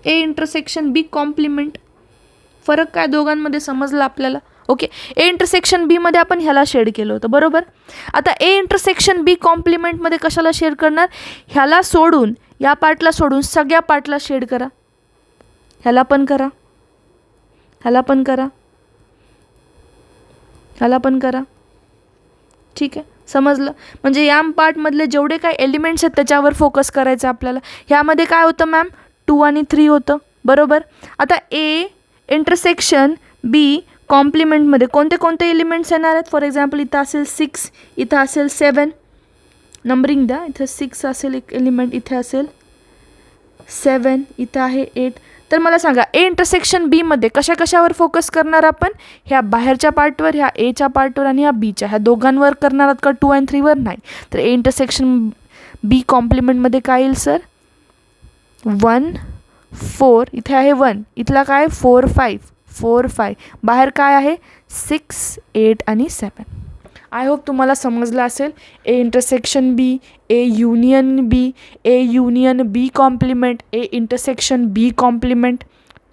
ए इंटरसेक्शन बी कॉम्प्लिमेंट, फरक काय दोघांमध्ये समजला आपल्याला. ओके. ए इंटरसेक्शन बीमध्ये आपण ह्याला शेड केलं होतं. बरोबर. आता ए इंटरसेक्शन बी कॉम्प्लिमेंटमध्ये कशाला शेड करणार? ह्याला सोडून, या पार्टला सोडून सगळ्या पार्टला शेड करा. ह्याला पण करा, ह्याला पण करा, ह्याला पण करा. ठीक आहे, समजलं. म्हणजे या पार्टमधले जेवढे काही एलिमेंट्स आहेत त्याच्यावर फोकस करायचं आपल्याला. ह्यामध्ये काय होतं मॅम? 2 आणि 3 होतं. बरोबर. आता ए इंटरसेक्शन बी कॉम्प्लिमेंटमध्ये कोणते कोणते एलिमेंट्स येणार आहेत? फॉर एक्झाम्पल इथं असेल 6, इथं असेल 7, नंबरिंग द्या. इथं 6 असेल एक एलिमेंट, इथे असेल 7, इथं आहे 8. तर मला सांगा, ए इंटरसेक्शन बीमध्ये कशावर फोकस करणार आपण? ह्या बाहेरच्या पार्टवर, ह्या एच्या पार्टवर आणि ह्या बीच्या, ह्या दोघांवर करणार आहात का? 2 आणि 3वर नाही. तर ए इंटरसेक्शन बी कॉम्प्लिमेंटमध्ये काय येईल सर? 1 4, इथे आहे 1, इथला काय? 4 5, बाहेर काय आहे? 6 8 आणि 7. आय होप तुम्हाला समजलं असेल. A intersection B, A union B complement, A intersection B complement.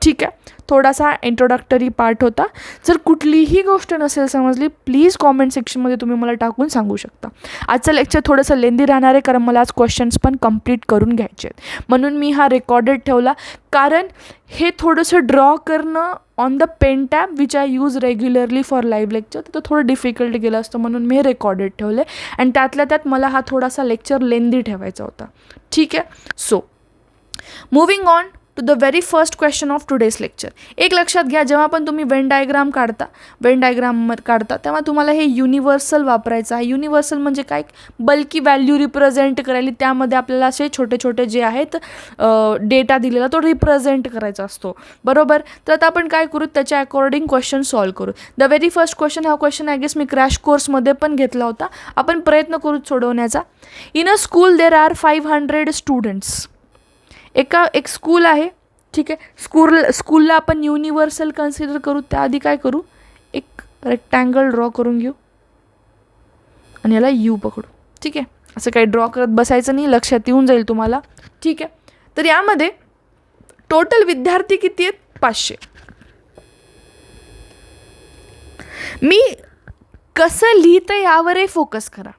ठीक आहे, थोडासा इंट्रोडक्टरी पार्ट होता. जर कुठलीही गोष्ट नसेल समजली, प्लीज कॉमेंट सेक्शनमध्ये तुम्ही मला टाकून सांगू शकता. आजचं लेक्चर थोडंसं लेंदी राहणार आहे कारण मला आज क्वेश्चन्स पण कंप्लीट करून घ्यायचे आहेत, म्हणून मी हा रेकॉर्डेड ठेवला. कारण हे थोडंसं ड्रॉ करणं on the pen tab which I use regularly for live lecture, तर थोडं डिफिकल्ट गेलं असतं, म्हणून मी हे रेकॉर्डेड ठेवले. आणि त्यातल्या त्यात मला हा थोडासा लेक्चर लेंदी ठेवायचा होता. ठीक आहे. So moving on to the very first question of today's lecture. एक लक्षात घ्या, जेव्हा पण तुम्ही वेन डायग्राम काढता तेव्हा तुम्हाला हे युनिव्हर्सल वापरायचं आहे. युनिव्हर्सल म्हणजे काय? बल्की व्हॅल्यू रिप्रेझेंट करायला, त्यामध्ये आपल्याला असे छोटे छोटे जे आहेत डेटा दिलेला तो रिप्रेझेंट करायचा असतो. बरोबर. तर आता आपण काय करू? त्याच्या अकॉर्डिंग क्वेश्चन सॉल्व करू. द व्हेरी फर्स्ट क्वेश्चन, हा क्वेश्चन आय गेस मी क्रॅश कोर्समध्ये पण घेतला होता. आपण प्रयत्न करू सोडवण्याचा. In a school there are 500 students. एक स्कूल आहे. ठीक आहे. स्कूलला आपण युनिव्हर्सल कन्सिडर करू. त्याआधी काय करू? एक रेक्टँगल ड्रॉ करून घेऊ आणि याला यू पकडू. ठीक आहे. असं काही ड्रॉ करत बसायचं नाही, लक्षात येऊन जाईल तुम्हाला. ठीक आहे. तर यामध्ये टोटल विद्यार्थी किती आहेत? 500. मी कसं लिहितं यावरही फोकस करा.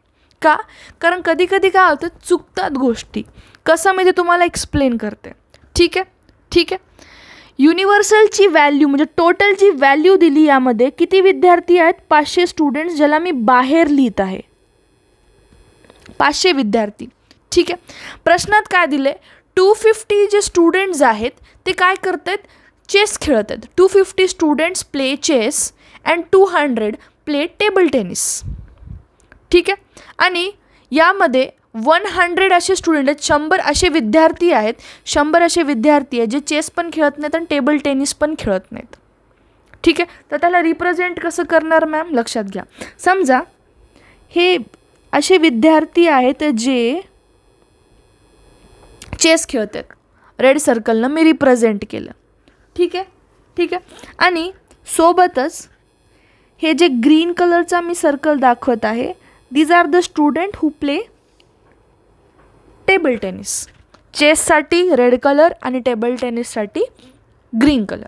का? कारण कधी कधी काय होतं, चुकतात गोष्टी. कसं मी ते तुम्हाला एक्सप्लेन करते. ठीक आहे, ठीक आहे. युनिव्हर्सलची व्हॅल्यू म्हणजे टोटल जी व्हॅल्यू दिली यामध्ये किती विद्यार्थी आहेत, 500 स्टुडंट्स, ज्याला मी बाहेर लिहित आहे 500 विद्यार्थी. ठीक आहे. प्रश्नात काय दिले, 250 जे स्टुडंट्स आहेत ते काय करत आहेत, चेस खेळत आहेत. 250 students play chess and 200 play table tennis. ठीक आहे. आणि यामध्ये 100 असे स्टुडंट आहेत, 100 असे विद्यार्थी आहेत, 100 असे विद्यार्थी आहेत जे चेस पण खेळत नाहीत आणि टेबल टेनिस पण खेळत नाहीत. ठीक आहे. तर त्याला रिप्रेझेंट कसं करणार मॅम, लक्षात घ्या. समजा हे असे विद्यार्थी आहेत जे चेस खेळत आहेत, रेड सर्कलनं मी रिप्रेझेंट केलं. ठीक आहे, ठीक आहे. आणि सोबतच हे जे ग्रीन कलरचा मी सर्कल दाखवत आहे, these are the student who play table tennis. चेससाठी रेड कलर आणि टेबल टेनिससाठी ग्रीन कलर.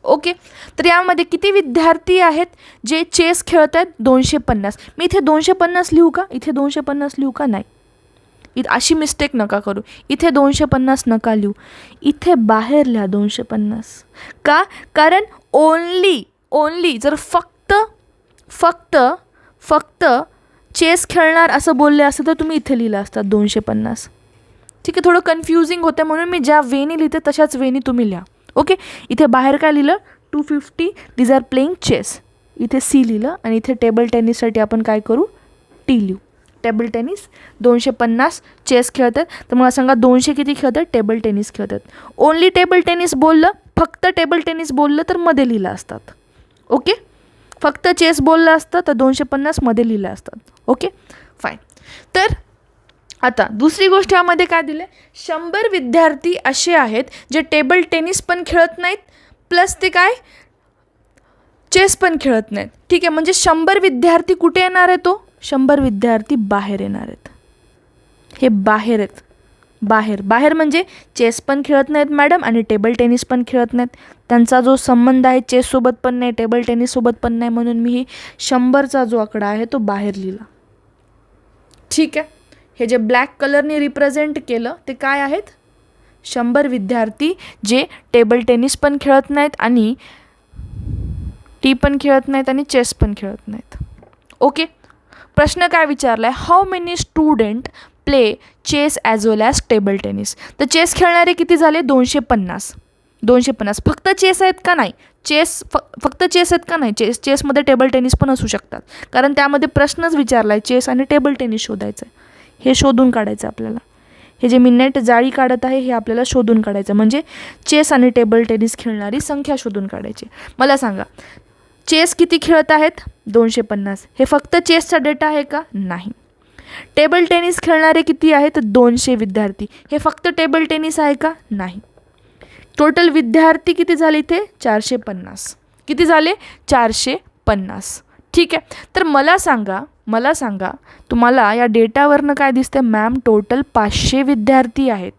ओके. तर यामध्ये किती विद्यार्थी आहेत जे चेस खेळत आहेत, 250. मी इथे 250 लिहू का, इथे 250 लिहू का, नाही, अशी मिस्टेक नका करू. इथे 250 नका लिहू, इथे बाहेर लिहा 250. का, कारण ओनली जर फक्त चेस खेळणार असं बोलले असतं तर तुम्ही इथे लिहिलं असतात 250. ठीक आहे. थोडं कन्फ्युजिंग होतं म्हणून मी ज्या वेनी लिहिते तशाच वेनी तुम्ही लिहा. ओके. इथे बाहेर काय लिहिलं, 250 दीज आर प्लेइंग चेस, इथे सी लिहिलं. आणि इथे टेबल टेनिससाठी आपण काय करू, टी लिहू. टेबल टेनिस 250 चेस खेळतात. तर मला सांगा 200 किती खेळतात, टेबल टेनिस खेळतात. ओनली टेबल टेनिस बोललं, फक्त टेबल टेनिस बोललं तर मध्ये लिहिलं असतात. ओके. फक्त चेस बोललं असतं तर 250 मध्ये लिहिलं असतात. Okay, fine. तर आता दुसरी गोष्ट यामध्ये काय दिले, 100 विद्यार्थी असे आहेत जे टेबल टेनिस पण खेळत नाहीत प्लस ते काय चेस पण खेळत नाहीत. ठीक आहे. म्हणजे 100 विद्यार्थी कुठे येणार आहे, तो 100 विद्यार्थी बाहेर येणार आहेत. हे बाहेर आहेत, बाहेर म्हणजे चेस पण खेळत नाहीत मॅडम आणि टेबल टेनिस पण खेळत नाहीत. त्यांचा जो संबंध आहे चेससोबत पण नाही, टेबल टेनिससोबत पण नाही, म्हणून मी 100चा जो आकडा आहे तो बाहेर लिहिला. ठीक आहे. हे जे ब्लॅक कलरने रिप्रेझेंट केलं ते काय आहेत, 100 विद्यार्थी जे टेबल टेनिस पण खेळत नाहीत आणि टी पण खेळत नाहीत आणि चेस पण खेळत नाहीत. ओके. प्रश्न काय विचारला आहे, how many student play chess as well as table tennis. तर चेस खेळणारे किती झाले, 250. फक्त चेस आहेत का, नाही. फक्त चेस आहेत का, नाही. चेसमध्ये टेबल टेनिस पण असू शकतात, कारण त्यामध्ये प्रश्नच विचारला आहे, चेस आणि टेबल टेनिस शोधायचं आहे. हे शोधून काढायचं आपल्याला. हे जे मी नेट जाळी काढत आहे हे आपल्याला शोधून काढायचं, म्हणजे चेस आणि टेबल टेनिस खेळणारी संख्या शोधून काढायची. मला सांगा चेस किती खेळत आहेत, 250. हे फक्त चेसचा डेटा आहे का, नाही. टेबल टेनिस खेळणारे किती आहेत, 200 विद्यार्थी. हे फक्त टेबल टेनिस आहे का, नाही. टोटल विद्यार्थी किती झाले इथे, 450. किती झाले, 450. ठीक आहे. तर मला सांगा तुम्हाला या डेटावरनं काय दिसतं, मॅम टोटल 500 विद्यार्थी आहेत.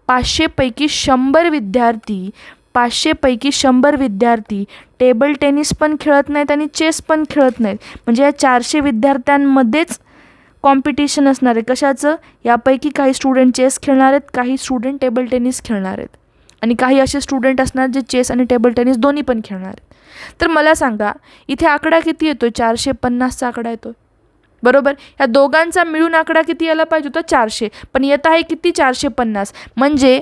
500पैकी 100 विद्यार्थी टेबल टेनिस पण खेळत नाहीत आणि चेस पण खेळत नाहीत. म्हणजे या 400 विद्यार्थ्यांमध्येच कॉम्पिटिशन असणार आहे. कशाचं, यापैकी काही स्टुडंट चेस खेळणार आहेत, काही स्टुडंट टेबल टेनिस खेळणार आहेत आणि काही असे स्टुडंट असणार जे चेस आणि टेबल टेनिस दोन्ही पण खेळणार आहेत. तर मला सांगा इथे आकडा किती येतो, 450चा आकडा येतो, बरोबर. या दोघांचा मिळून आकडा किती यायला पाहिजे होता, 400. पण येत आहे किती, 450. म्हणजे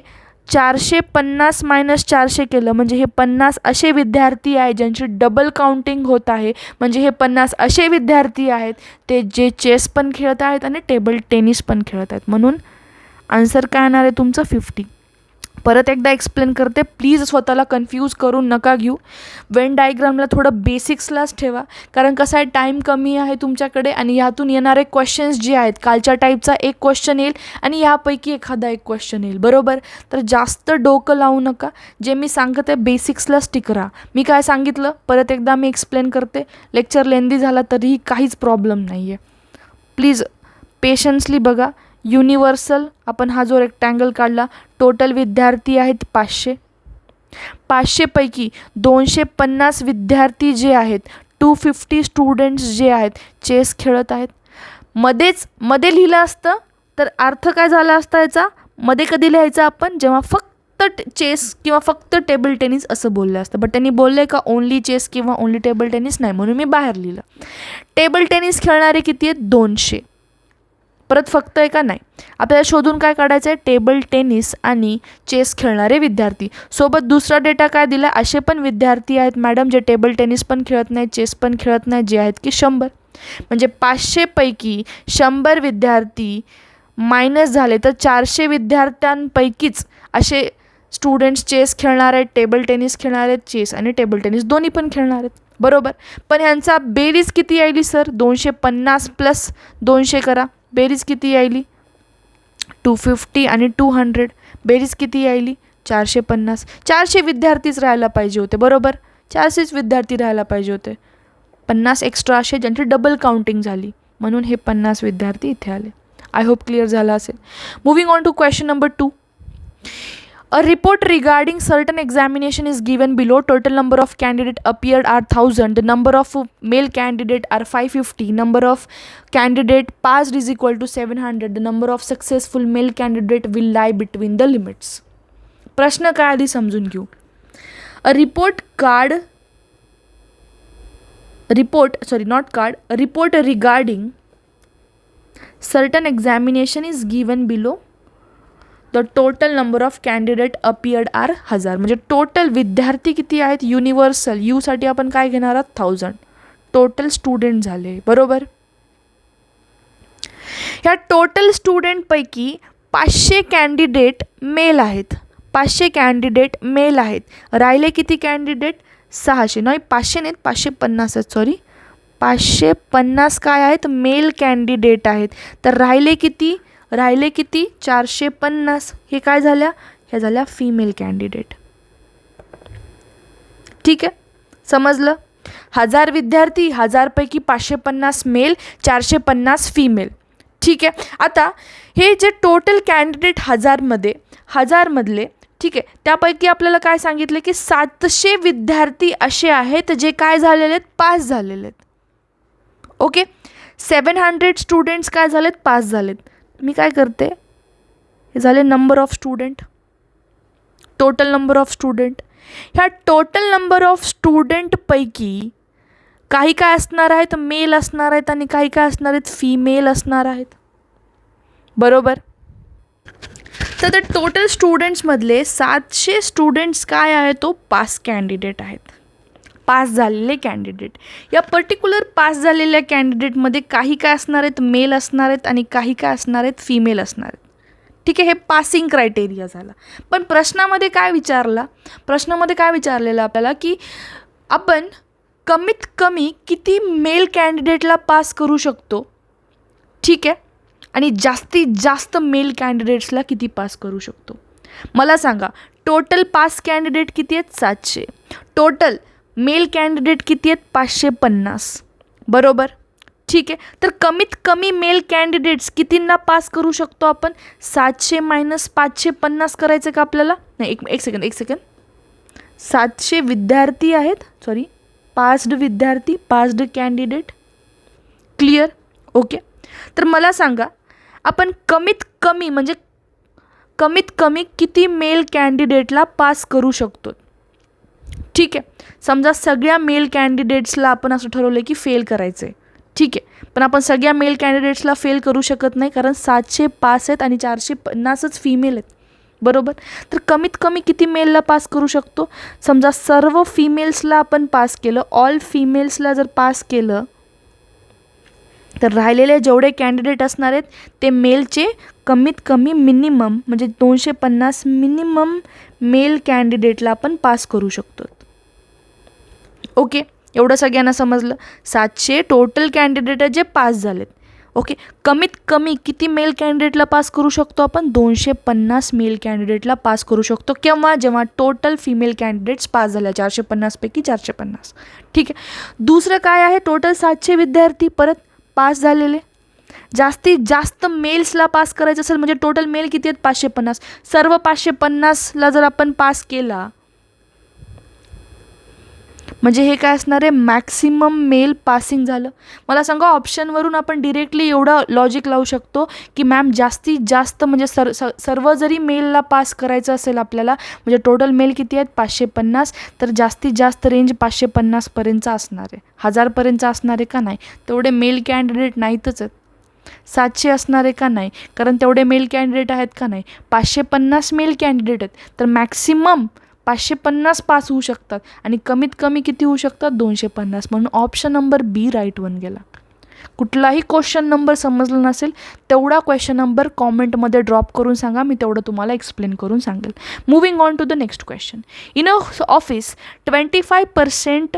450 मायनस 400 केलं म्हणजे हे 50 असे विद्यार्थी आहेत ज्यांची डबल काउंटिंग होत आहे. म्हणजे हे 50 असे विद्यार्थी आहेत ते जे चेस पण खेळत आहेत आणि टेबल टेनिस पण खेळत आहेत. म्हणून आन्सर काय येणार आहे तुमचं, 50. परत एकदा एक्सप्लेन करते, प्लीज स्वतःला कन्फ्यूज करून नका घेऊ. वेन डायग्रामला थोडं बेसिक्सलाच ठेवा, कारण कसं आहे टाईम कमी आहे तुमच्याकडे आणि ह्यातून येणारे क्वेश्चन्स जे आहेत कालच्या टाईपचा एक क्वेश्चन येईल आणि ह्यापैकी एखादा एक क्वेश्चन येईल, बरोबर. तर जास्त डोकं लावू नका, जे मी सांगते बेसिक्सला स्टिक राहा. मी काय सांगितलं परत एकदा मी एक्सप्लेन करते. लेक्चर लेंदी झाला तरीही काहीच प्रॉब्लेम नाही आहे. प्लीज पेशन्सली बघा. युनिव्हर्सल आपण हा जो रेक्टँगल काढला, टोटल विद्यार्थी आहेत 500. 500पैकी 250 विद्यार्थी जे आहेत, 250 स्टुडंट्स जे आहेत चेस खेळत आहेत. मध्ये लिहिलं असतं तर अर्थ काय झाला असता याचा, मध्ये कधी लिहायचा आपण, जेव्हा फक्त फक्त चेस किंवा फक्त टेबल टेनिस असं बोललं असतं, बट त्यांनी बोललं आहे का ओन्ली चेस किंवा ओन्ली टेबल टेनिस नाही, म्हणून मी बाहेर लिहिलं. टेबल टेनिस खेळणारे किती आहेत? 200. परत फक्त आहे का? नाही. आपल्याला शोधून काय काढायचं आहे? टेबल टेनिस आणि चेस खेळणारे विद्यार्थी. सोबत दुसरा डेटा काय दिला? असे पण विद्यार्थी आहेत मॅडम जे टेबल टेनिस पण खेळत नाही, चेस पण खेळत नाही, जे आहेत की 100. म्हणजे 500 पैकी 100 विद्यार्थी मायनस झाले तर 400 विद्यार्थ्यांपैकीच असे स्टुडंट्स चेस खेळणार आहेत, टेबल टेनिस खेळणार आहेत, चेस आणि टेबल टेनिस दोन्ही पण खेळणार आहेत, बरोबर. पण ह्यांचा बेरीज किती यायली सर? 250 प्लस 200 करा, बेरीज किती यायली? 250 आणि 200, बेरीज किती यायली? 450. 400 विद्यार्थीच राहायला पाहिजे होते, बरोबर. 400च विद्यार्थी राहायला पाहिजे होते. 50 एक्स्ट्रा असे ज्यांची डबल काउंटिंग झाली, म्हणून हे 50 विद्यार्थी इथे आले. आय होप क्लिअर झालं असेल. Moving on to question number 2. A report regarding certain examination is given below. Total number of candidate appeared are 1000. The number of male candidate are 550. Number of candidate passed is equal to 700. The number of successful male candidate will lie between the limits. प्रश्न काय आधी समजून घेऊ. A report regarding certain examination is given below. The total number of candidate appeared are 1000. म्हणजे total विद्यार्थी किती आहेत? Universal यूसाठी आपण काय घेणार आहोत? 1000. टोटल स्टुडंट झाले, बरोबर. ह्या टोटल स्टुडंटपैकी 500 कॅन्डिडेट मेल आहेत, 500 कॅन्डिडेट मेल आहेत. राहिले किती कॅन्डिडेट? 600. नाही 500 नाहीत, 550 आहेत, सॉरी 550 काय आहेत? मेल कॅन्डिडेट आहेत. तर राहिले किती? 450. हे काय झाल्या? ह्या झाल्या फिमेल कॅन्डिडेट. ठीक आहे, समजलं. 1000 विद्यार्थी, 1000पैकी 550 मेल, 450 फिमेल. ठीक आहे. आता हे जे टोटल कॅन्डिडेट 1000मधले, ठीक आहे, त्यापैकी आपल्याला काय सांगितलं की 700 विद्यार्थी असे आहेत जे काय झालेले आहेत? पास झालेले आहेत. ओके, 700 स्टुडंट्स काय झालेत? पास झालेत. मी काय करते? हे झाले number of student, total number of student. ह्या टोटल नंबर ऑफ स्टुडंटपैकी काही काय असणार आहेत? मेल असणार आहेत आणि काही काय असणार आहेत? फिमेल असणार आहेत, बरोबर. तर त्या टोटल स्टुडंट्समधले 700 स्टुडंट्स काय आहेत? तो पास कॅन्डिडेट आहेत, पास झालेले कॅन्डिडेट. या पर्टिक्युलर पास झालेल्या कॅन्डिडेटमध्ये काही काय असणार आहेत? मेल असणार आहेत आणि काही काय असणार आहेत? फिमेल असणार आहेत. ठीक आहे, हे पासिंग क्रायटेरिया झाला. पण प्रश्नामध्ये काय विचारलेलं आपल्याला की आपण कमीत कमी किती मेल कॅन्डिडेटला पास करू शकतो, ठीक आहे, आणि जास्तीत जास्त मेल कॅन्डिडेट्सला किती पास करू शकतो. मला सांगा, टोटल पास कॅन्डिडेट किती आहेत? 700. टोटल मेल कॅन्डिडेट किती आहेत? 550, बरोबर. ठीक आहे, तर कमीत कमी मेल कॅन्डिडेट्स कितींना पास करू शकतो आपण? 700 मायनस 550 करायचं का आपल्याला? नाही, एक सेकंड. 700 विद्यार्थी आहेत, सॉरी पास्ड विद्यार्थी, पास्ड कॅन्डिडेट. क्लिअर? ओके. तर मला सांगा, आपण कमीत कमी किती मेल कॅन्डिडेटला पास करू शकतो. ठीक आहे, समजा सगळ्या मेल कॅन्डिडेट्सला आपण असं ठरवलं की फेल करायचं आहे, ठीक आहे, पण आपण सगळ्या मेल कॅन्डिडेट्सला फेल करू शकत नाही कारण 700 पास आहेत आणि 450च फिमेल आहेत, बरोबर. तर कमीत कमी किती मेलला पास करू शकतो? समजा सर्व फिमेल्सला आपण पास केलं, ऑल फिमेल्सला जर पास केलं तर राहिलेले जेवढे कॅन्डिडेट असणार आहेत ते मेलचे कमीत कमी मिनिमम म्हणजे 250 मिनिमम मेल कॅन्डिडेटला आपण पास करू शकतो. ओके, एवढं सगळ्यांना समजलं. 700 टोटल कॅन्डिडेट जे पास झालेत. ओके, कमीत कमी किती मेल कॅन्डिडेटला पास करू शकतो आपण? 250 मेल कॅन्डिडेटला पास करू शकतो. केव्हा? जेव्हा टोटल फिमेल कॅन्डिडेट्स पास झाल्या, 450पैकी 450. ठीक आहे. दुसरं काय आहे? टोटल 700 विद्यार्थी परत पास झालेले. जास्तीत जास्त मेल्सला पास करायचं असेल म्हणजे टोटल मेल किती आहेत? 550. सर्व 550ला जर आपण पास केला, म्हणजे हे काय असणार आहे, मॅक्सिमम मेल पासिंग झालं. मला सांगा ऑप्शनवरून आपण डिरेक्टली एवढं लॉजिक लावू शकतो की मॅम जास्तीत जास्त म्हणजे सर्व जरी मेलला पास करायचं असेल आपल्याला, म्हणजे टोटल मेल किती आहेत 550, तर जास्तीत जास्त रेंज 550पर्यंतचा असणार आहे. 1000पर्यंतचा असणार आहे का नाही, तेवढे मेल कॅन्डिडेट नाहीतच आहेत. 700 असणार आहे का नाही, कारण तेवढे मेल कॅन्डिडेट आहेत का नाही. 550 मेल कॅन्डिडेट आहेत, तर मॅक्सिमम 550 पास होऊ शकतात आणि कमीत कमी किती होऊ शकतात 250. म्हणून ऑप्शन नंबर बी राईट वन गेला. कुठलाही क्वेश्चन नंबर समजला नसेल तेवढा क्वेश्चन नंबर कॉमेंटमध्ये ड्रॉप करून सांगा, मी तेवढं तुम्हाला एक्सप्लेन करून सांगेल. Moving on to the next question. In a office 25%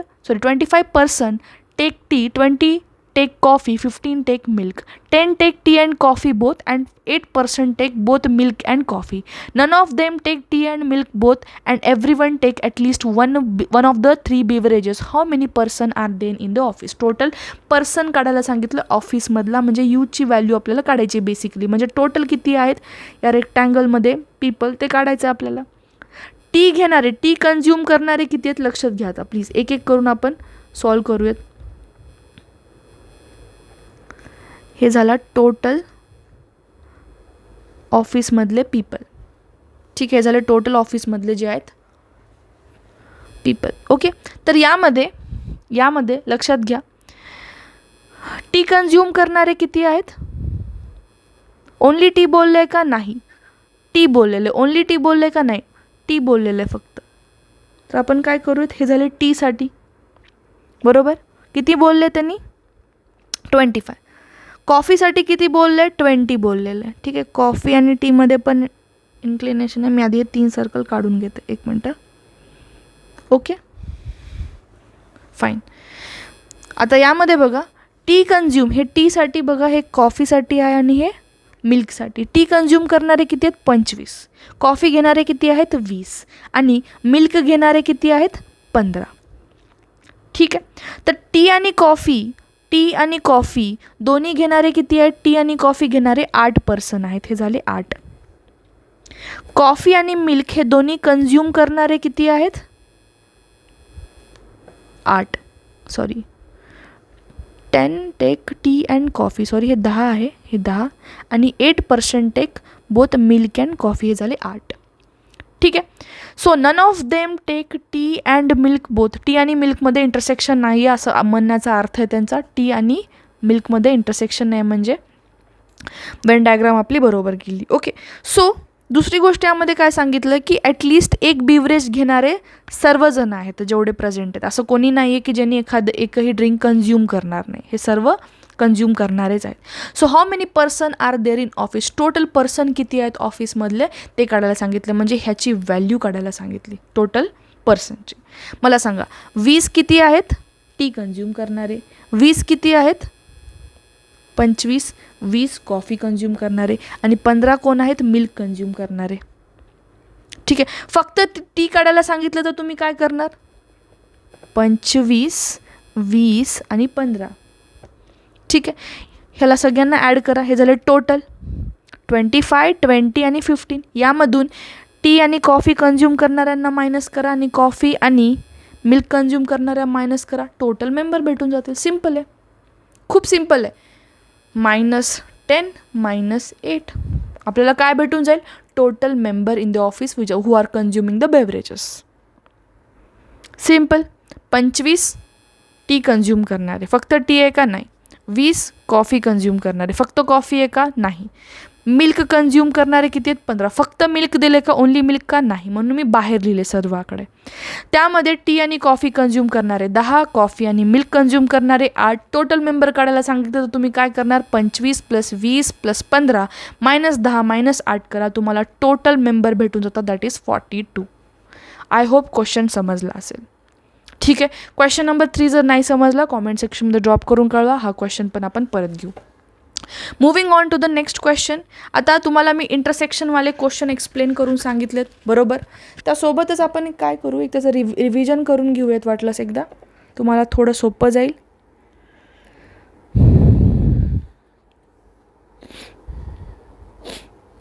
take tea, 20 take coffee, 15 take milk, 10 take tea and coffee both, and 8% take both milk and coffee. None of them take tea and milk both, and everyone take at least one of the three beverages. How many person are there in the office? Total person काढायला सांगितलं ऑफिसमधला, म्हणजे यूजची value आपल्याला काढायची basically. म्हणजे total किती आहेत या रेक्टँगलमध्ये पीपल ते काढायचं आपल्याला. टी घेणारे, टी कन्झ्युम करणारे किती आहेत लक्षात घ्या. आता प्लीज एक एक करून आपण सॉल्व करूयात. हे झाला टोटल ऑफिसमधले पीपल. ठीक आहे, झालं टोटल ऑफिसमधले जे आहेत पीपल. ओके, तर यामध्ये लक्षात घ्या टी कन्झ्युम करणारे किती आहेत. ओनली टी बोलले का नाही, टी बोललेले. ओनली टी बोलले का नाही, टी बोललेले फक्त. तर आपण काय करूयात, हे झाले टीसाठी बरोबर. किती बोलले त्यांनी 25. कॉफीसाठी किती बोलले 20 बोललेले. ठीक आहे, कॉफी आणि टीमध्ये पण इन्क्लिनेशन आहे. मी आधी हे 3 सर्कल काढून घेते, एक मिनटं. Okay fine. आता यामध्ये बघा टी कन्झ्युम, हे टीसाठी बघा, हे कॉफीसाठी आहे आणि हे मिल्कसाठी. टी कन्झ्युम करणारे किती आहेत 25, कॉफी घेणारे किती आहेत 20 आणि मिल्क घेणारे किती आहेत 15. ठीक आहे, तर टी आणि कॉफी दोन्ही घेणारे किती आहेत, टी आणि कॉफी घेणारे 8 पर्सन आहेत. हे झाले 8. कॉफी आणि मिल्क हे दोन्ही कन्झ्युम करणारे किती आहेत 8. Sorry 10 take tea and coffee, sorry हे 10 आहे, हे 10 आणि 8% take both milk and coffee, हे झाले 8. ठीक आहे, so none of them take tea and milk both. Tea आणि मिल्कमध्ये इंटरसेक्शन नाही आहे असं म्हणण्याचा अर्थ आहे त्यांचा. टी आणि मिल्कमध्ये इंटरसेक्शन नाही म्हणजे वेन डायग्राम आपली बरोबर गेली. ओके, सो दुसरी गोष्ट यामध्ये काय सांगितलं की ॲटलिस्ट एक बिवरेज घेणारे सर्वजण आहेत जेवढे प्रेझेंट आहेत. असं कोणी नाही आहे की ज्यांनी एकही ड्रिंक कन्झ्युम करणार नाही, हे सर्व कन्झ्युम करणारेच आहेत. So how many person are there in office, total person किती आहेत ऑफिसमधले ते काढायला सांगितलं, म्हणजे ह्याची व्हॅल्यू काढायला सांगितली टोटल पर्सनची. मला सांगा 20 किती आहेत टी कन्झ्युम करणारे, 20 किती आहेत 25, 20 कॉफी कन्झ्युम करणारे आणि 15 कोण आहेत मिल्क कन्झ्युम करणारे. ठीक आहे, फक्त टी काढायला सांगितलं तर तुम्ही काय करणार 25, 20 आणि 15. ठीक आहे, ह्याला सगळ्यांना ॲड करा, हे झाले टोटल 25, 20 आणि 15. यामधून टी आणि कॉफी कन्झ्युम करणाऱ्यांना मायनस करा आणि कॉफी आणि मिल्क कन्झ्युम करणाऱ्या मायनस करा, टोटल मेंबर भेटून जातील. सिम्पल आहे, खूप सिम्पल आहे. -10 -8 आपल्याला काय भेटून जाईल total member in the office which who are consuming the beverages. Simple. 25 T consume करणारे, फक्त टी आहे का नाही. 20 कॉफी कन्झ्युम करणारे, फक्त कॉफी आहे का नाही. मिल्क कन्झ्युम करणारे किती आहेत 15, फक्त मिल्क दिले का ओनली मिल्क का नाही, म्हणून मी बाहेर लिहिले सर्वाकडे. त्यामध्ये टी आणि कॉफी कन्झ्युम करणारे 10, कॉफी आणि मिल्क कन्झ्युम करणारे 8. टोटल मेंबर काढायला सांगितलं तर तुम्ही काय करणार 25 + 20 + 15 -10 -8 करा, तुम्हाला टोटल मेंबर भेटून जातात, that is 42. I hope question समजला असेल. ठीक आहे, क्वेश्चन नंबर 3 जर नाही समजला कॉमेंट सेक्शनमध्ये ड्रॉप करून कळवा. हा क्वेश्चन पण आपण परत घेऊ. Moving on to the next question. आता तुम्हाला मी इंटरसेक्शनवाले क्वेश्चन एक्सप्लेन करून सांगितलेत बरोबर. त्यासोबतच आपण काय करू, एक त्याचं रिव्हिजन करून घेऊयात वाटलंच एकदा, तुम्हाला थोडं सोपं जाईल.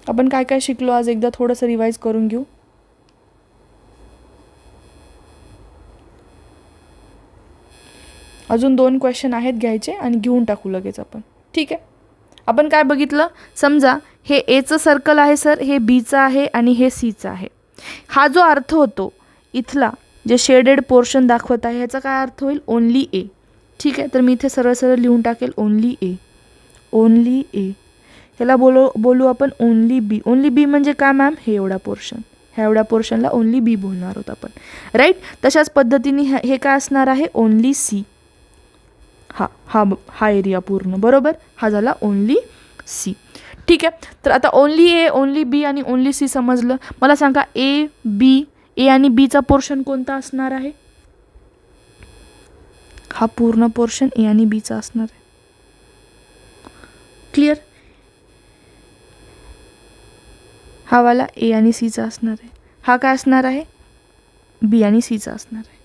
आपण काय काय शिकलो आज एकदा थोडंसं रिवाईज करून घेऊ. अजून 2 क्वेश्चन आहेत घ्यायचे आणि घेऊन टाकू लगेच आपण. ठीक आहे. आपण काय बघितलं, समजा हे एचं सर्कल आहे सर, हे बीचं आहे आणि हे सीचं आहे. हा जो अर्थ होतो इथला जे शेडेड पोर्शन दाखवत आहे ह्याचा काय अर्थ होईल, ओनली ए. ठीक आहे, तर मी इथे सरळ सरळ लिहून टाकेल ओनली ए. ओनली ए. ह्याला बोलू आपण ओनली बी. ओनली बी म्हणजे काय मॅम, हे एवढा पोर्शन, ह्या एवढ्या पोर्शनला ओनली बी बोलणार आहोत आपण. राईट. तशाच पद्धतीने हे काय असणार आहे, ओनली सी. हा एरिया पूर्ण, बरोबर. हा झाला ओनली सी. ठीक आहे. तर आता ओनली ए, ओनली बी आणि ओनली सी समजलं. मला सांगा ए आणि बीचा पोर्शन कोणता असणार आहे. हा पूर्ण पोर्शन ए आणि बीचा असणार आहे. क्लिअर. हा वाला ए आणि सीचा असणार आहे. हा काय असणार आहे, बी आणि सीचा असणार आहे.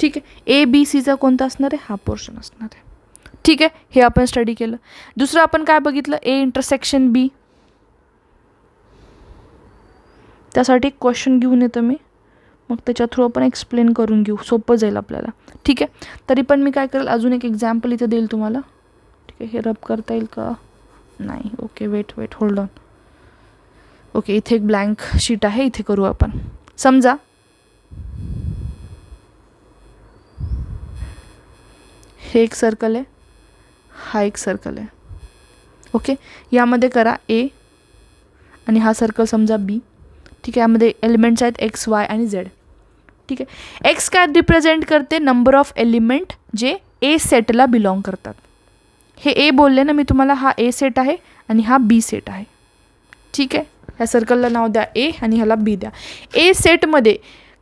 ठीक आहे. ए बी सीचा कोणता असणार आहे, हा पोर्शन असणार आहे. ठीक आहे, हे आपण स्टडी केलं. दुसरं आपण काय बघितलं, ए इंटरसेक्शन बी. त्यासाठी एक क्वेश्चन घेऊन येतो मी, मग त्याच्या थ्रू आपण एक्सप्लेन करून घेऊ, सोपं जाईल आपल्याला. ठीक आहे. तरी पण मी काय करेल, अजून एक एक्झाम्पल इथे देईल तुम्हाला. ठीक आहे. हे रब करता येईल का, नाही. Okay, wait hold on. Okay, इथे एक ब्लँक शीट आहे, इथे करू आपण. समजा हे एक सर्कल आहे, हा एक सर्कल आहे. ओके, यामध्ये करा ए आणि हा सर्कल समजा बी. ठीक आहे. यामध्ये एलिमेंट्स आहेत एक्स, वाय आणि झेड. ठीक आहे. एक्स काय रिप्रेझेंट करते, नंबर ऑफ एलिमेंट जे ए सेटला बिलॉंग करतात. हे ए बोलले ना मी तुम्हाला, हा ए सेट आहे आणि हा बी सेट आहे. ठीक आहे. ह्या सर्कलला नाव द्या ए आणि ह्याला बी द्या. ए सेटमध्ये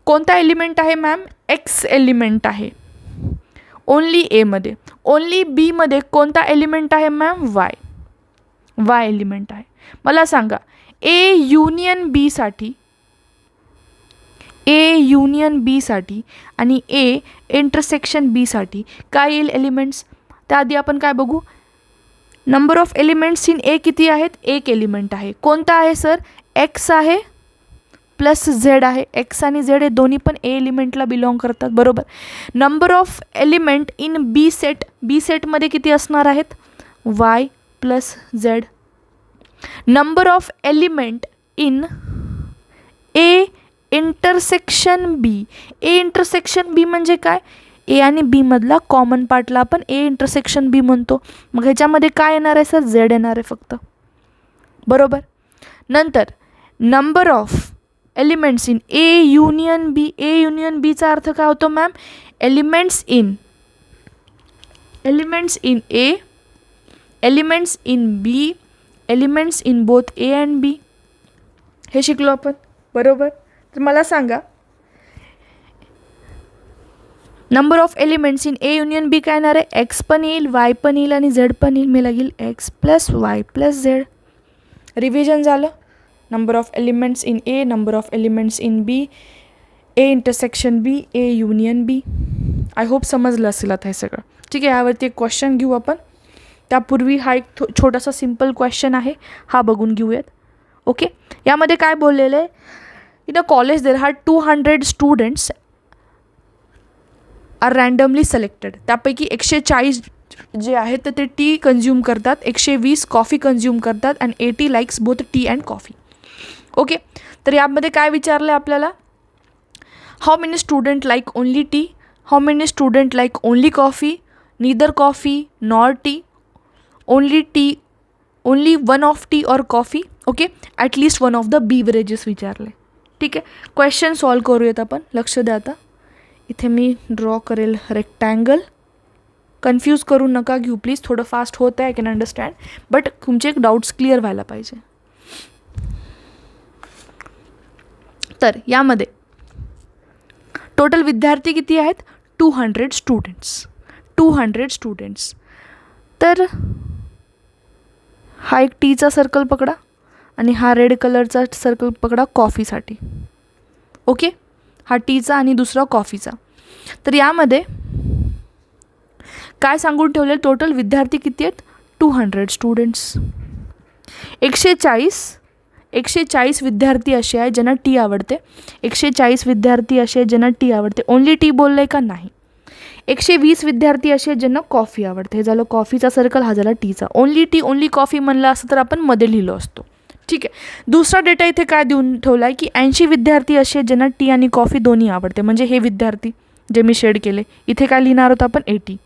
कोणता एलिमेंट आहे मॅम, एक्स एलिमेंट आहे ओनली एमध्ये. ओनली बीमध्ये कोणता एलिमेंट आहे मॅम, वाय एलिमेंट आहे. मला सांगा ए युनियन बी साठी आणि ए इंटरसेक्शन बी साठी काय येईल एलिमेंट्स. त्याआधी आपण काय बघू, number of elements in A किती आहेत, एक एलिमेंट आहे. कोणता आहे सर, एक्स आहे प्लस झेड आहे. एक्स आणि झेड हे दोन्ही पण ए एलिमेंटला बिलॉंग करतात, बरोबर. Number of element in B सेटमध्ये किती असणार आहेत, Y plus Z. Number of element in A intersection B म्हणजे काय, ए आणि बी मधला कॉमन पार्टला आपण ए इंटरसेक्शन बी म्हणतो. मग ह्याच्यामध्ये काय येणार आहे सर, झेड येणार आहे फक्त, बरोबर. नंतर number of elements in A union बीचा अर्थ काय होतो ma'am, elements in A, elements in B, elements in both A and B. हे शिकलो आपण, बरोबर. तर मला सांगा number of elements in A union B काय येणार आहे, एक्स पण येईल, वाय पण येईल आणि झेड पण येईल. मी लागेल X plus Y plus Z. Revision झालं. Number of elements in A, number of elements in B, A intersection B, A union B. I hope समजलं असेल आता हे सगळं. ठीक आहे. यावरती एक क्वेश्चन घेऊ आपण. त्यापूर्वी हा एक छोटासा सिम्पल क्वेश्चन आहे, हा बघून घेऊयात. ओके. यामध्ये काय बोललेलं आहे, in a college there are 200 students are randomly selected. त्यापैकी 140 जे आहेत तर ते टी कंझ्युम करतात, 120 कॉफी कंझ्युम करतात and 80 likes both tea and coffee. Okay. तर यामध्ये काय विचारलं आहे आपल्याला, how many student like only tea, how many student like only coffee, neither coffee nor tea, only one of tea और coffee. Okay. At least one of the beverages विचारले. ठीक आहे. क्वेश्चन सॉल्व करूयात आपण. लक्ष द्या. आता इथे मी ड्रॉ करेल रेक्टँगल. कन्फ्यूज करू नका घेऊ प्लीज, थोडं फास्ट होत आहे, आय कॅन अंडरस्टँड, बट तुमचे एक डाऊट्स क्लिअर व्हायला पाहिजे. तर यामध्ये टोटल विद्यार्थी किती आहेत, 200 स्टुडंट्स. तर हा एक टीचा सर्कल पकडा आणि हा रेड कलरचा सर्कल पकडा कॉफीसाठी. ओके. हा टीचा आणि दुसरा कॉफीचा. तर यामध्ये काय सांगून ठेवले, टोटल विद्यार्थी किती आहेत, 200 स्टुडंट्स. 140 विद्यार्थी असे आहेत ज्यांना टी आवडते. 140 विद्यार्थी असे आहेत ज्यांना टी आवडते. ओनली टी बोललं आहे का, नाही. 120 विद्यार्थी असे आहेत ज्यांना कॉफी आवडते. हे झालं कॉफीचा सर्कल, हा झाला टीचा. ओनली टी ओनली कॉफी म्हणलं असतं तर आपण मध्ये लिहिलो असतो. ठीक आहे. दुसरा डेटा इथे काय देऊन ठेवला आहे की 80 विद्यार्थी असे आहेत ज्यांना टी आणि कॉफी दोन्ही आवडते. म्हणजे हे विद्यार्थी जे मी शेड केले, इथे काय लिहिणार होतं आपण 80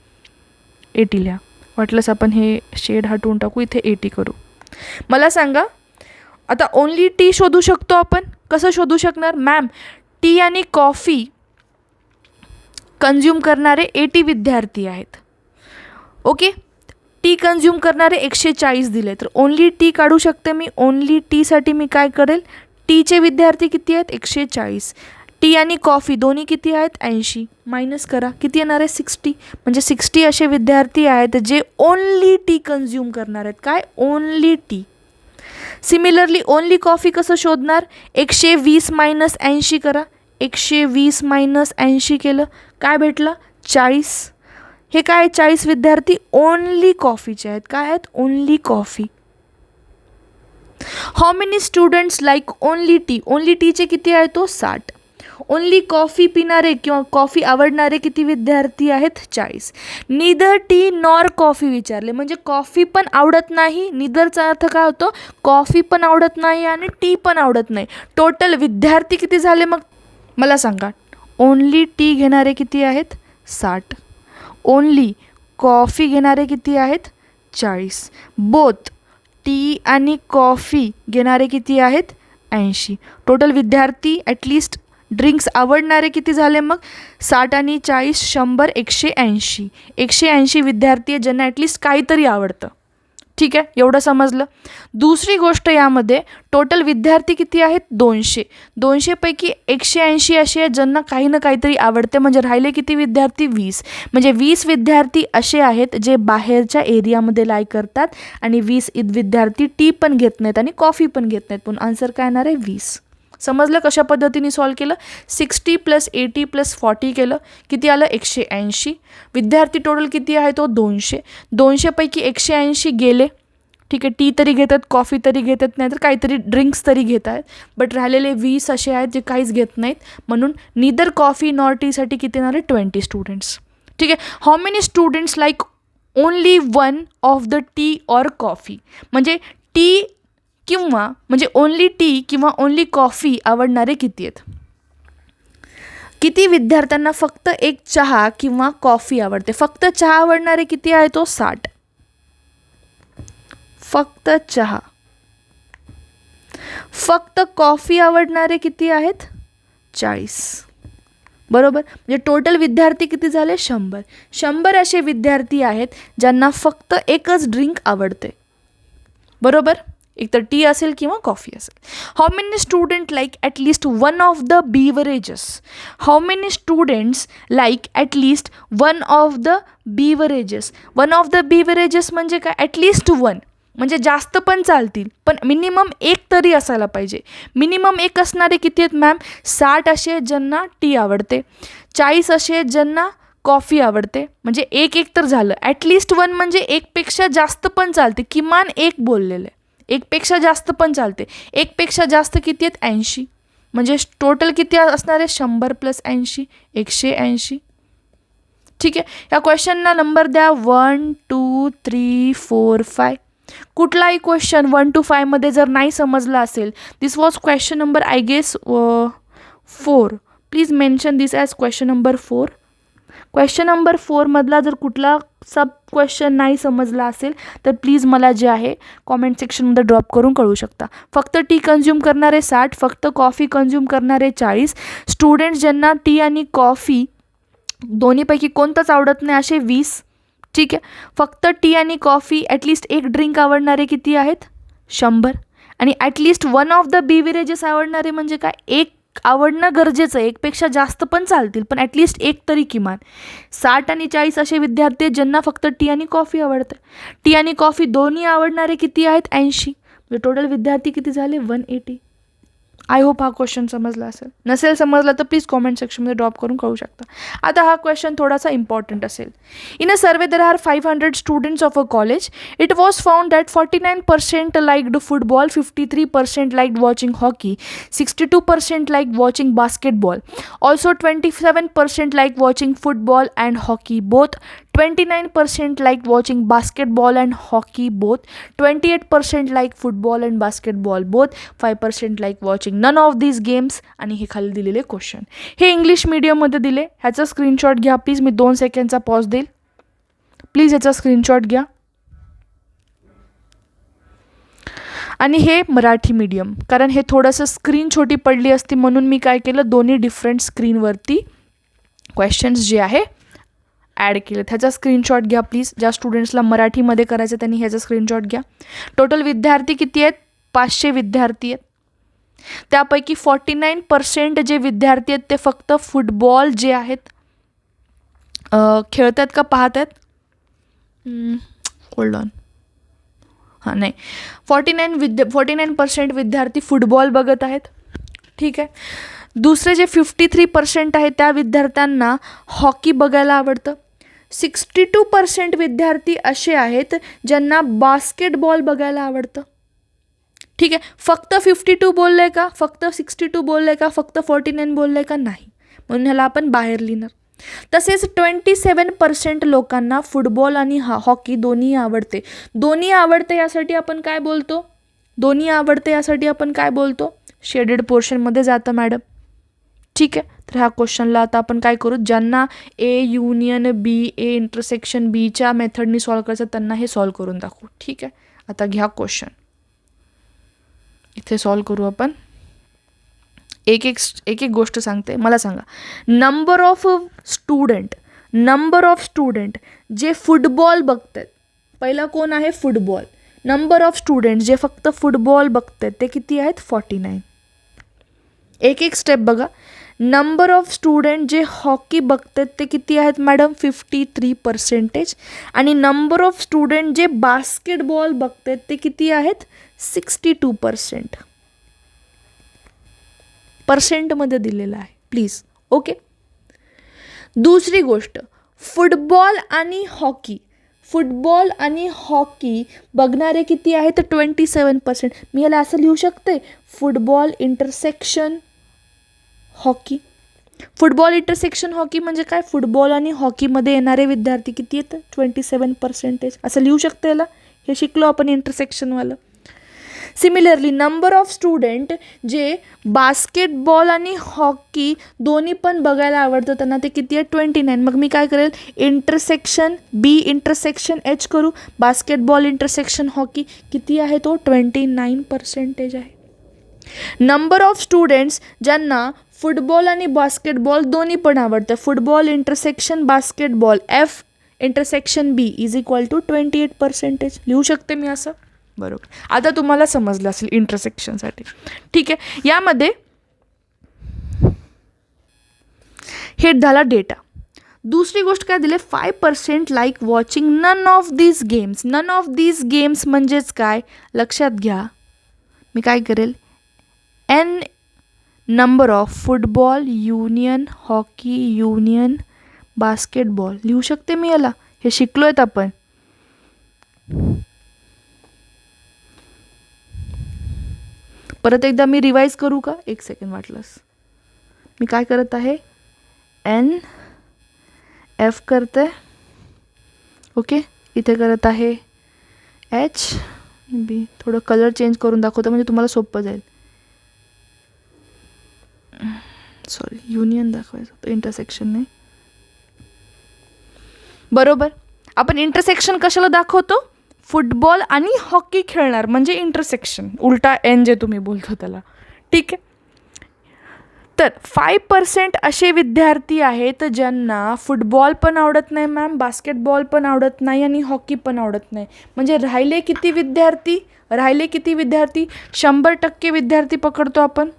लिहा. वाटलंच आपण हे शेड हटवून टाकू, इथे 80 करू. मला सांगा आता ओनली टी शोधू शकतो आपण. कसं शोधू शकणार मॅम? टी आणि कॉफी कन्झ्युम करणारे 80 विद्यार्थी आहेत. ओके, टी कन्झ्युम करणारे 140 दिले, तर ओनली टी काढू शकते मी. ओनली टीसाठी मी काय करेल, टीचे विद्यार्थी किती आहेत 140, टी आणि कॉफी दोन्ही किती आहेत 80, मायनस करा किती येणार आहे 60. म्हणजे 60 असे विद्यार्थी आहेत जे ओनली टी कन्झ्युम करणार आहेत. काय? Only T. Similarly only coffee कसं शोधणार? 120 मायनस 80 करा. 120 मायनस 80 केलं काय भेटलं 40. हे काय 40 विद्यार्थी ओनली कॉफीचे आहेत. काय आहेत? Only coffee. How many students like only T? Only टीचे किती आहे तो 60. ओनली कॉफी पिणारे किंवा कॉफी आवडणारे किती विद्यार्थी आहेत 40. निदर टी नॉर कॉफी विचारले, म्हणजे कॉफी पण आवडत नाही. निदरचा अर्थ काय होतो? कॉफी पण आवडत नाही आणि टी पण आवडत नाही. टोटल विद्यार्थी किती झाले मग मला सांगा? ओनली टी घेणारे किती आहेत 60. ओनली कॉफी घेणारे किती आहेत 40. बोथ टी आणि कॉफी घेणारे किती आहेत 80. टोटल विद्यार्थी ॲटलिस्ट ड्रिंक्स आवडणारे किती झाले मग? 60 आणि 40 100 180. 180 विद्यार्थी आहे ज्यांना ॲटलिस्ट काहीतरी आवडतं. ठीक आहे, एवढं समजलं. दुसरी गोष्ट यामध्ये टोटल विद्यार्थी किती आहेत 200. 200पैकी 180 असे आहेत ज्यांना काही ना काहीतरी आवडते. म्हणजे राहिले किती विद्यार्थी 20. म्हणजे 20 विद्यार्थी असे आहेत जे बाहेरच्या एरियामध्ये लाय करतात आणि 20 विद्यार्थी टी पण घेत नाहीत आणि कॉफी पण घेत नाहीत. पण आन्सर काय येणार आहे 20. समजलं कशा पद्धतीने सॉल्व केलं? 60 + 80 + 40 केलं, किती आलं 180. विद्यार्थी टोटल किती आहे तो 200. 200पैकी 180 गेले. ठीक आहे, टी तरी घेतात, कॉफी तरी घेतात, नाही तर काहीतरी ड्रिंक्स तरी घेत आहेत. बट राहिलेले 20 असे आहेत जे काहीच घेत नाहीत. म्हणून निदर कॉफी नॉर टीसाठी किती येणार आहे 20 स्टुडंट्स. ठीक आहे. How many students like only one of the T or coffee? म्हणजे टी किंवा म्हणजे ओनली टी किंवा ओनली कॉफी आवडणारे किती आहेत? किती विद्यार्थ्यांना फक्त एक चहा किंवा कॉफी आवडते? फक्त चहा आवडणारे किती आहे तो 60. फक्त चहा. फक्त कॉफी आवडणारे किती आहेत 40. बरोबर. म्हणजे टोटल विद्यार्थी किती झाले 100. 100 असे विद्यार्थी आहेत ज्यांना फक्त एकच ड्रिंक आवडते. बरोबर. एक तर टी असेल किंवा कॉफी असेल. How many student like at least one of the beverages? How many students like at least one of the beverages? One of the beverages म्हणजे काय? At least one. म्हणजे जास्त पण चालतील पण मिनिमम एक तरी असायला पाहिजे. मिनिमम एक असणारे किती आहेत मॅम? 60 असे आहेत ज्यांना टी आवडते, 40 असे आहेत ज्यांना कॉफी आवडते. म्हणजे एक तर झालं. ॲटलिस्ट वन म्हणजे एकपेक्षा जास्त पण चालते. किमान एक बोललेलं आहे. एकपेक्षा जास्त पण चालते. एकपेक्षा जास्त किती आहेत 80. म्हणजे टोटल किती असणार आहे 100 + 80 180. ठीक आहे. या क्वेश्चनला नंबर द्या 1 2 3 4 5. कुठलाही क्वेश्चन 1 to 5 मध्ये जर नाही समजला असेल, this was question number I guess 4. Please mention this as question number 4. Question number 4 मधला जर कुठला सब क्वेश्चन नाही समजला असेल तर प्लीज मला जे आहे कॉमेंट सेक्शनमध्ये ड्रॉप करून कळू शकता. फक्त टी कन्झ्युम करणारे 60, फक्त कॉफी कन्झ्युम करणारे 40, स्टुडंट्स ज्यांना टी आणि कॉफी दोन्हीपैकी कोणतंच आवडत नाही असे 20. ठीक आहे. फक्त टी आणि कॉफी ॲटलिस्ट एक ड्रिंक आवडणारे किती आहेत 100. आणि at least one of the beverages आवडणारे म्हणजे काय? एक आवडणं गरजेचं आहे. एकपेक्षा जास्त पण चालतील पण ॲटलिस्ट एक तरी किमान. 60 आणि 40 असे विद्यार्थी आहेत ज्यांना फक्त टी आणि कॉफी आवडतं. टी आणि कॉफी दोन्ही आवडणारे किती आहेत 80. म्हणजे टोटल विद्यार्थी किती झाले 180. आय होप हा क्वेश्चन समजला असेल. नसेल समजला तर प्लीज कॉमेंट सेक्शनमध्ये ड्रॉप करून कळू शकता. आता हा क्वेश्चन थोडासा इम्पॉर्टंट असेल. In a survey there are 500 students of a college. It was found that 49% liked football, 53% liked watching hockey, 62% like watching basketball, also 27% like watching football and hockey both, 29% like watching basketball and hockey both, 28% like football and basketball both, 5% like watching none of these games. आणि हे खाली दिलेले question हे English मीडियममध्ये दिले. ह्याचा screenshot घ्या please. Me 2 सेकंडचा pause देईल. प्लीज ह्याचा स्क्रीनशॉट घ्या. आणि हे मराठी मीडियम, कारण हे थोडंसं स्क्रीन छोटी पडली असती म्हणून मी काय केलं, दोन्ही डिफरंट स्क्रीनवरती क्वेश्चन्स जे आहे ॲड केले. ह्याचा स्क्रीनशॉट घ्या प्लीज. ज्या स्टुडंट्सला मराठीमध्ये करायचं त्यांनी ह्याचा स्क्रीनशॉट घ्या. टोटल विद्यार्थी किती आहेत? 500 विद्यार्थी आहेत. त्यापैकी 49% जे विद्यार्थी आहेत ते फक्त फुटबॉल जे आहेत खेळतात का पाहत आहेत? Hold on. हां नाही, 49% विद्यार्थी फुटबॉल बघत आहेत. ठीक आहे. दुसरे जे 53% आहेत त्या विद्यार्थ्यांना हॉकी बघायला आवडतं. 62% विद्यार्थी असे आहेत ज्यांना बास्केटबॉल बघायला आवडतं. ठीक आहे. फक्त 52 बोललं आहे का? फक्त 62 बोललं आहे का? फक्त 49 बोललं आहे का? नाही. म्हणून ह्याला आपण बाहेर लिहिणार. तसेच 27% लोकांना फुटबॉल आणि हॉकी दोन्ही आवडते. दोन्ही आवडते यासाठी आपण काय बोलतो? दोन्ही आवडते यासाठी आपण काय बोलतो? शेडेड पोर्शनमध्ये जातं मॅडम. ठीक आहे. तर ह्या क्वेश्चनला आता आपण काय करू, ज्यांना ए युनियन बी, ए इंटरसेक्शन बीच्या मेथडनी सॉल्व करायचं त्यांना हे सॉल्व करून दाखवू. ठीक आहे. आता घ्या क्वेश्चन, इथे सॉल्व करू आपण. एक एक गोष्ट सांगते, मला सांगा. नंबर ऑफ स्टुडंट जे फुटबॉल बघतात, पहिला कोण आहे? फुटबॉल. नंबर ऑफ स्टुडंट जे फक्त फुटबॉल बघतात ते किती आहेत? 49. एक स्टेप बघा. नंबर ऑफ स्टुडंट जे हॉकी बघतात ते किती आहेत मॅडम? 53%. आणि नंबर ऑफ स्टुडंट जे बास्केटबॉल बघतात ते किती आहेत? 62%. पर्सेंटमध्ये दिलेलं आहे प्लीज. ओके. दुसरी गोष्ट, फुटबॉल आणि हॉकी बघणारे किती आहेत? 27%. मी याला असं लिहू शकते, football intersection hockey. Football intersection hockey म्हणजे काय? फुटबॉल आणि हॉकीमध्ये येणारे विद्यार्थी किती आहेत? 27%. असं लिहू शकते याला. हे शिकलो आपण इंटरसेक्शनवालं. सिमिलरली नंबर ऑफ स्टुडंट जे बास्केटबॉल आणि हॉकी दोन्ही पण बघायला आवडतं त्यांना ते किती आहे? 29. मग मी काय करेल? इंटरसेक्शन बी इंटरसेक्शन एच करू. बास्केटबॉल इंटरसेक्शन हॉकी किती आहे? तो 29% आहे. नंबर ऑफ स्टुडंट्स ज्यांना फुटबॉल आणि बास्केटबॉल दोन्ही पण आवडतं, football intersection basketball F intersection B is equal to 28%. लिहू शकते मी असं. बरोबर. आता तुम्हाला समजलं असेल इंटरसेक्शनसाठी. ठीक आहे. यामध्ये हे झाला डेटा. दुसरी गोष्ट काय दिले? 5% like watching none of these games. None of these games म्हणजेच काय? लक्षात घ्या. मी काय करेल? N number of football union hockey union basketball लिहू शकते मी याला. हे शिकलो आहेत आपण. परत एकदा मी रिवाइज करू का? एक सेकंड वाटलंस. मी काय करत आहे? एन एफ करते. ओके. इथे करत आहे एच बी. थोडं कलर चेंज करून दाखवतो म्हणजे तुम्हाला सोपं जाईल. सॉरी, युनियन दाखवायचं होतं, इंटरसेक्शन नाही. बरोबर. आपण इंटरसेक्शन कशाला दाखवतो? फुटबॉल आणि हॉकी खेळणार म्हणजे इंटरसेक्शन. उलटा एन जे तुम्ही बोलतो त्याला. ठीक आहे. तर 5% असे विद्यार्थी आहेत ज्यांना फुटबॉल पण आवडत नाही मॅम, बास्केटबॉल पण आवडत नाही आणि हॉकी पण आवडत नाही. म्हणजे राहिले किती विद्यार्थी? 100% विद्यार्थी पकडतो आपण.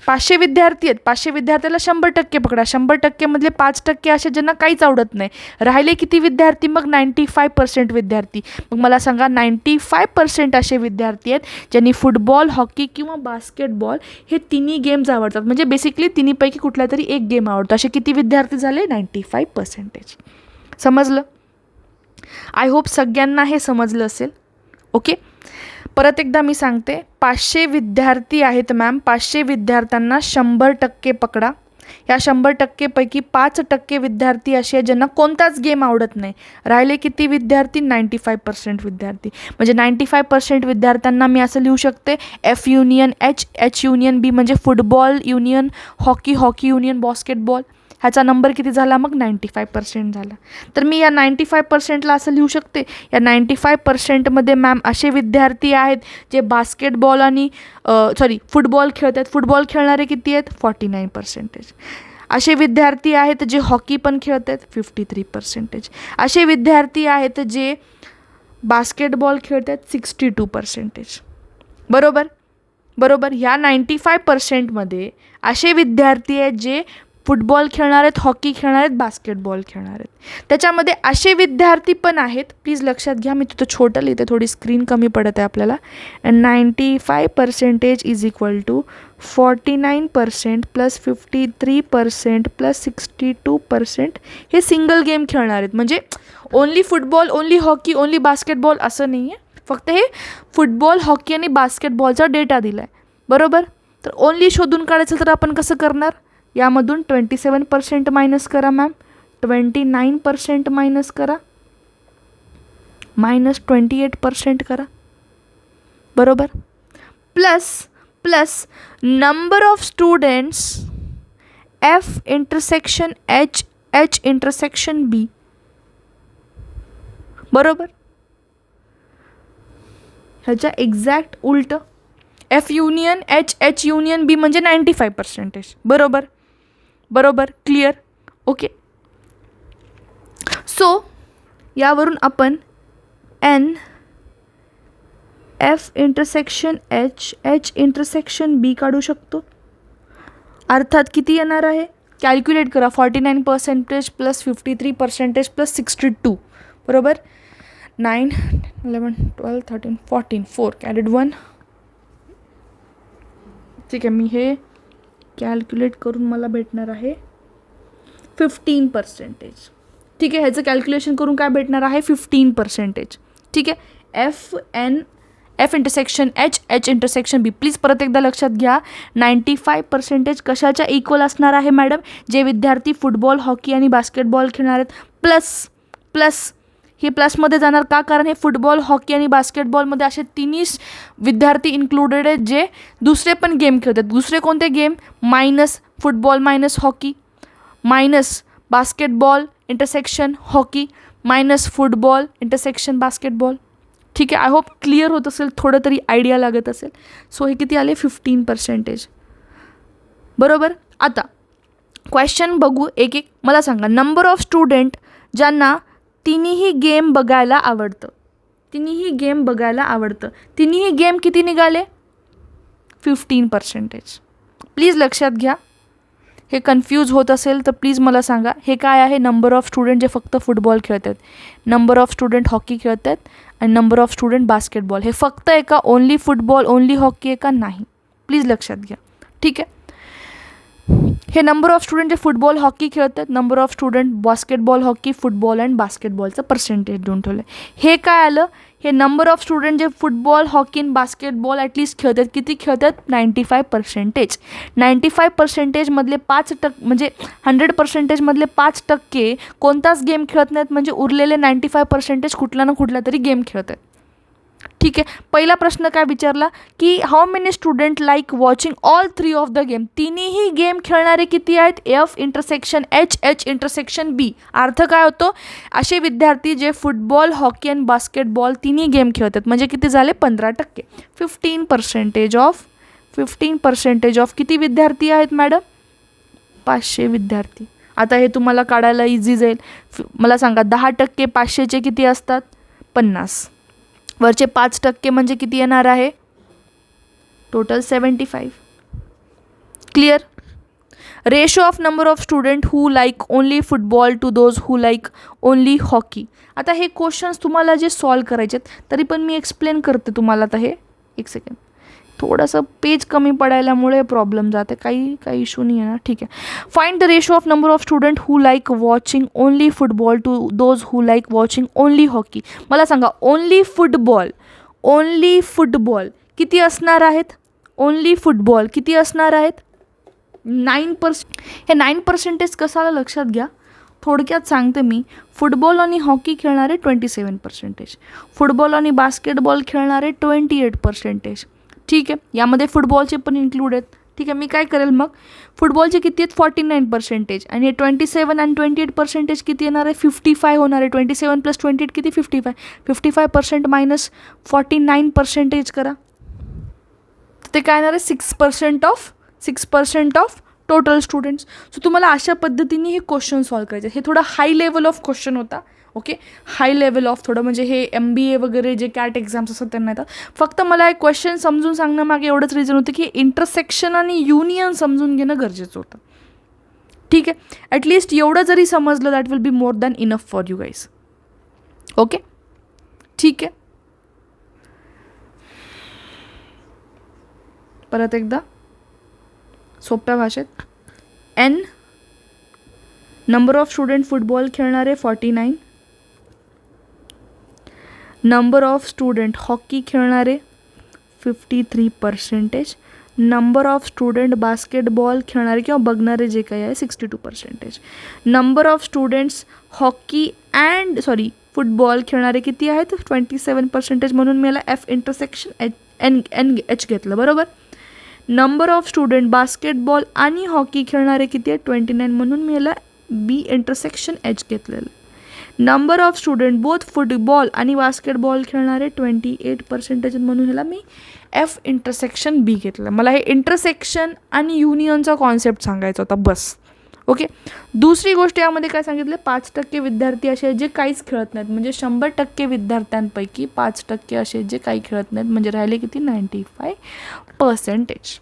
500 विद्यार्थी आहेत, 500 विद्यार्थ्याला 100% पकडा, 100% मधले 5% असे ज्यांना काहीच आवडत नाही. राहिले किती विद्यार्थी? मग 95% विद्यार्थी. मग मला सांगा 95% असे विद्यार्थी आहेत ज्यांनी फुटबॉल, हॉकी किंवा बास्केटबॉल हे तिन्ही गेम्स आवडतात. म्हणजे बेसिकली तिन्हीपैकी कुठला तरी एक गेम आवडतो. असे किती विद्यार्थी झाले? 95%. समजलं? आय होप सगळ्यांना हे समजलं असेल. ओके, परत एकदा मी सांगते, 500 विद्यार्थी आहेत मॅम. 500 विद्यार्थ्यांना 100% पकडा. या 100% पैकी 5% विद्यार्थी असे आहेत ज्यांना कोणताच गेम आवडत नाही. राहिले किती विद्यार्थी? 95% विद्यार्थी. म्हणजे 95% विद्यार्थ्यांना मी असं लिहू शकते, F union H, H union B म्हणजे football union hockey, hockey union basketball. ह्याचा नंबर किती झाला? मग 95% झाला. तर मी या 95%ला असं लिहू शकते, या 95%मध्ये मॅम असे विद्यार्थी आहेत जे बास्केटबॉल आणि फुटबॉल खेळतात. फुटबॉल खेळणारे किती आहेत? 49%. असे विद्यार्थी आहेत जे हॉकी पण खेळतात, 53%. असे विद्यार्थी आहेत जे बास्केटबॉल खेळतात, 62%. बरोबर बरोबर. ह्या 95%मध्ये असे विद्यार्थी आहेत जे फुटबॉल खेळणार आहेत, हॉकी खेळणार आहेत, बास्केटबॉल खेळणार आहेत. त्याच्यामध्ये असे विद्यार्थी पण आहेत, प्लीज लक्षात घ्या, मी तिथं छोटं लिहिते, थोडी स्क्रीन कमी पडत आहे आपल्याला. 95% is equal to 49% plus 53% plus 62% हे सिंगल गेम खेळणार आहेत. म्हणजे only football, only hockey, only basketball असं नाही आहे. फक्त हे फुटबॉल, हॉकी आणि बास्केटबॉलचा डेटा दिला आहे. बरोबर. तर ओन्ली शोधून काढायचं तर आपण कसं करणार? यामधून 27% मायनस करा मॅम, 29% मायनस करा, -28% करा. बरोबर. Plus number of students F intersection H, H intersection B. बरोबर. ह्याच्या एक्झॅक्ट उलट, F union H, H union B म्हणजे 95%. बरोबर बरोबर. क्लिअर? ओके. सो यावरून आपण N F intersection H, H intersection B काढू शकतो. अर्थात किती येणार आहे? कॅल्क्युलेट करा. 49% प्लस 53% प्लस 62. बरोबर. 9, 11, 12, 13, 14, 4 कॅरेट 1. ठीक आहे, मी हे कॅल्क्युलेट करून मला भेटणार आहे 15%. ठीक आहे, ह्याचं कॅल्क्युलेशन करून काय भेटणार आहे? 15%. ठीक आहे. F intersection H, H intersection B. Please परत एकदा लक्षात घ्या, 95% कशाच्या इक्वल असणार आहे मॅडम? जे विद्यार्थी फुटबॉल, हॉकी आणि बास्केटबॉल खेळणार आहेत. प्लस हे प्लसमध्ये जाणार का? कारण हे फुटबॉल, हॉकी आणि बास्केटबॉलमध्ये असे तिन्ही विद्यार्थी इन्क्लुडेड आहेत जे दुसरे पण गेम खेळतात. दुसरे कोणते game? Minus football minus hockey, minus basketball intersection hockey, minus football intersection basketball. ठीक आहे, आय होप क्लिअर होत असेल, थोडं तरी आयडिया लागत असेल. सो हे किती आले? 15%. बरोबर. आता क्वेश्चन बघू एक एक. मला सांगा, नंबर ऑफ स्टुडंट ज्यांना तिन्ही गेम बघायला आवडतं. तिन्ही गेम किती निघाले? 15%. प्लीज लक्षात घ्या, हे कन्फ्यूज होत असेल तर प्लीज मला सांगा, हे काय आहे? नंबर ऑफ स्टुडंट जे फक्त फुटबॉल खेळतात, नंबर ऑफ स्टुडंट हॉकी खेळतात आणि नंबर ऑफ स्टुडंट बास्केटबॉल. हे फक्त आहे का? ओन्ली फुटबॉल, ओन्ली हॉकी आहे का? नाही. प्लीज लक्षात घ्या. ठीक आहे. हे नंबर ऑफ स्टुडंट जे फुटबॉल, हॉकी खेळतात, number of student basketball, hockey, football and बास्केटबॉलचं पर्सेंटेज देऊन ठेवलं. हे काय आलं? हे नंबर ऑफ स्टुडंट जे फुटबॉल, हॉकी आणि बास्केटबॉल ॲटलिस्ट खेळतात. किती खेळतात? 95%. 95%मधले 5% म्हणजे 100%मधले 5% कोणताच गेम खेळत नाहीत. म्हणजे उरलेले 95% कुठला ना कुठला तरी गेम खेळतात. ठीक आहे. पहिला प्रश्न काय विचारला की how many student like watching all 3 of the game. तिन्ही गेम खेळणारे किती आहेत? F intersection H, H intersection B. अर्थ काय होतो? असे विद्यार्थी जे फुटबॉल, हॉकी आणि बास्केटबॉल तिन्ही गेम खेळतात. म्हणजे किती झाले? 15%. 15% ऑफ किती विद्यार्थी आहेत मॅडम? 500 विद्यार्थी. आता हे तुम्हाला काढायला इझी जाईल. मला सांगा, 10% 500चे किती असतात? 50. वरचे 5% म्हणजे किती येणार आहे? Total 75. Clear. Ratio of number of student who like only football to those who like only hockey. आता हे क्वेश्चन्स तुम्हाला जे सॉल्व करायचे आहेत तरी पण मी एक्सप्लेन करते तुम्हाला. आता हे एक सेकंड, थोडंसं पेज कमी पडायल्यामुळे प्रॉब्लेम जाते. काही इश्यू नाही आहे ना, ठीक आहे. Find the ratio of number of student who like watching only football to those who like watching only hockey. मला सांगा ओनली फुटबॉल किती असणार आहेत? ओनली फुटबॉल किती असणार आहेत? 9%. हे 9% कसाला लक्षात घ्या. थोडक्यात सांगते मी. फुटबॉल आणि हॉकी खेळणारे 27%, फुटबॉल आणि बास्केटबॉल खेळणारे 28%. ठीक आहे, यामध्ये फुटबॉलचे पण इन्क्लूड आहेत. ठीक आहे, मी काय करेल मग, फुटबॉलचे किती आहेत 49% आणि हे 27 आणि 28% किती येणार आहे? 55 होणार आहे. 27 + 28 किती? 55. 55% मायनस 49% करा, ते काय येणार आहे? 6% ऑफ टोटल स्टुडंट्स. सो तुम्हाला अशा पद्धतीने हे क्वेश्चन सॉल्व करायचे. हे थोडं हाय लेवल ऑफ क्वेश्चन होता. ओके, हाय लेवल ऑफ थोडं म्हणजे हे MBA वगैरे जे कॅट एक्झाम्स असतात त्यांना येतात. फक्त मला एक क्वेश्चन समजून सांगणं मागे एवढंच रिझन होतं की इंटरसेक्शन आणि युनियन समजून घेणं गरजेचं होतं. ठीक आहे, ॲटलिस्ट एवढं जरी समजलं that will be more than enough for you guys. Okay, ठीक आहे. परत एकदा सोप्या भाषेत, N number of student football खेळणारे 49, नंबर ऑफ स्टुडंट हॉकी खेळणारे 53%, नंबर ऑफ स्टुडंट बास्केटबॉल खेळणारे किंवा बघणारे जे काही आहे 62%, number of students hockey football खेळणारे किती आहेत? 27%. म्हणून मी याला F इंटरसेक्शन NH घेतलं, बरोबर. नंबर ऑफ स्टुडंट बास्केटबॉल आणि हॉकी खेळणारे किती आहेत? 29. म्हणून मी याला B इंटरसेक्शन H घेतलेलं. Number of student both football आणि बास्केटबॉल खेळणारे 28%. म्हणून ह्याला मी F इंटरसेक्शन B घेतलं. मला हे इंटरसेक्शन आणि युनियनचा कॉन्सेप्ट सांगायचा होता बस. ओके, दुसरी गोष्ट यामध्ये काय सांगितलं, 5% विद्यार्थी असे आहेत जे काहीच खेळत नाहीत. म्हणजे 100% विद्यार्थ्यांपैकी 5% असे आहेत जे काही खेळत नाहीत. म्हणजे राहिले किती? 95%.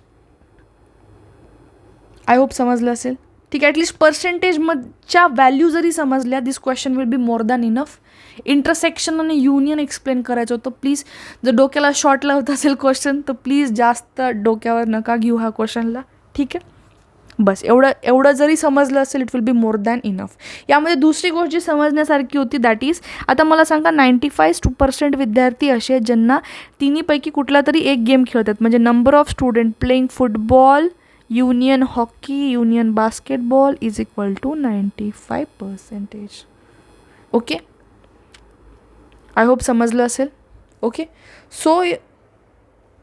आय होप समजलं असेल. ठीक आहे, ॲटलिस्ट पर्सेंटेजच्या व्हॅल्यू जरी समजल्या, this question will be more than enough. Intersection आणि युनियन एक्सप्लेन करायचं होतं. प्लीज जर डोक्याला शॉर्ट लावत असेल क्वेश्चन तर प्लीज जास्त डोक्यावर नका घेऊ हा क्वेश्चनला. ठीक आहे, बस एवढं जरी समजलं असेल it will be more than enough. यामध्ये दुसरी गोष्ट जी समजण्यासारखी होती दॅट इज, आता मला सांगा 95% विद्यार्थी असे आहेत ज्यांना तिन्हीपैकी कुठला तरी एक गेम खेळतात. म्हणजे number of student playing football, union hockey, union basketball is equal to 95%. Okay, I hope समजलं असेल. ओके, सो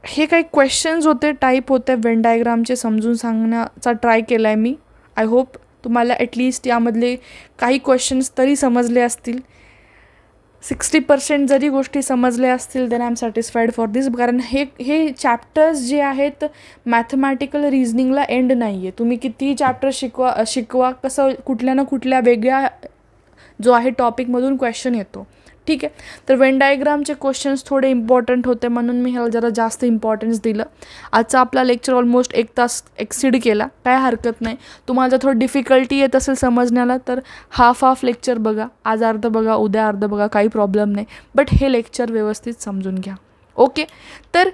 हे काही क्वेश्चन्स होते, टाईप होते वेन डायग्रामचे, समजून सांगण्याचा ट्राय केला आहे मी. आय होप तुम्हाला ॲटलिस्ट यामधले काही क्वेश्चन्स तरी समजले असतील. 60% जरी गोष्टी समजल्या असतील then I am satisfied for this. कारण हे चॅप्टर्स जे आहेत मॅथमॅटिकल रिझनिंगला एंड नाही आहे. तुम्ही कितीही चॅप्टर शिकवा कसं कुठल्या ना कुठल्या वेगळ्या जो आहे टॉपिकमधून क्वेश्चन येतो. ठीक आहे, तर वेन डायग्रामचे क्वेश्चन्स थोडे इम्पॉर्टंट होते म्हणून मी ह्याला जरा जास्त इम्पॉर्टन्स दिलं. आजचा आपला लेक्चर ऑलमोस्ट 1 तास एक्सिड केला, काय हरकत नाही. तुम्हाला जर थोडं डिफिकल्टी येत असेल समजण्याला तर हाफ लेक्चर बघा, आज अर्ध बघा, उद्या अर्ध बघा, काही प्रॉब्लेम नाही. बट हे लेक्चर व्यवस्थित समजून घ्या. ओके, तर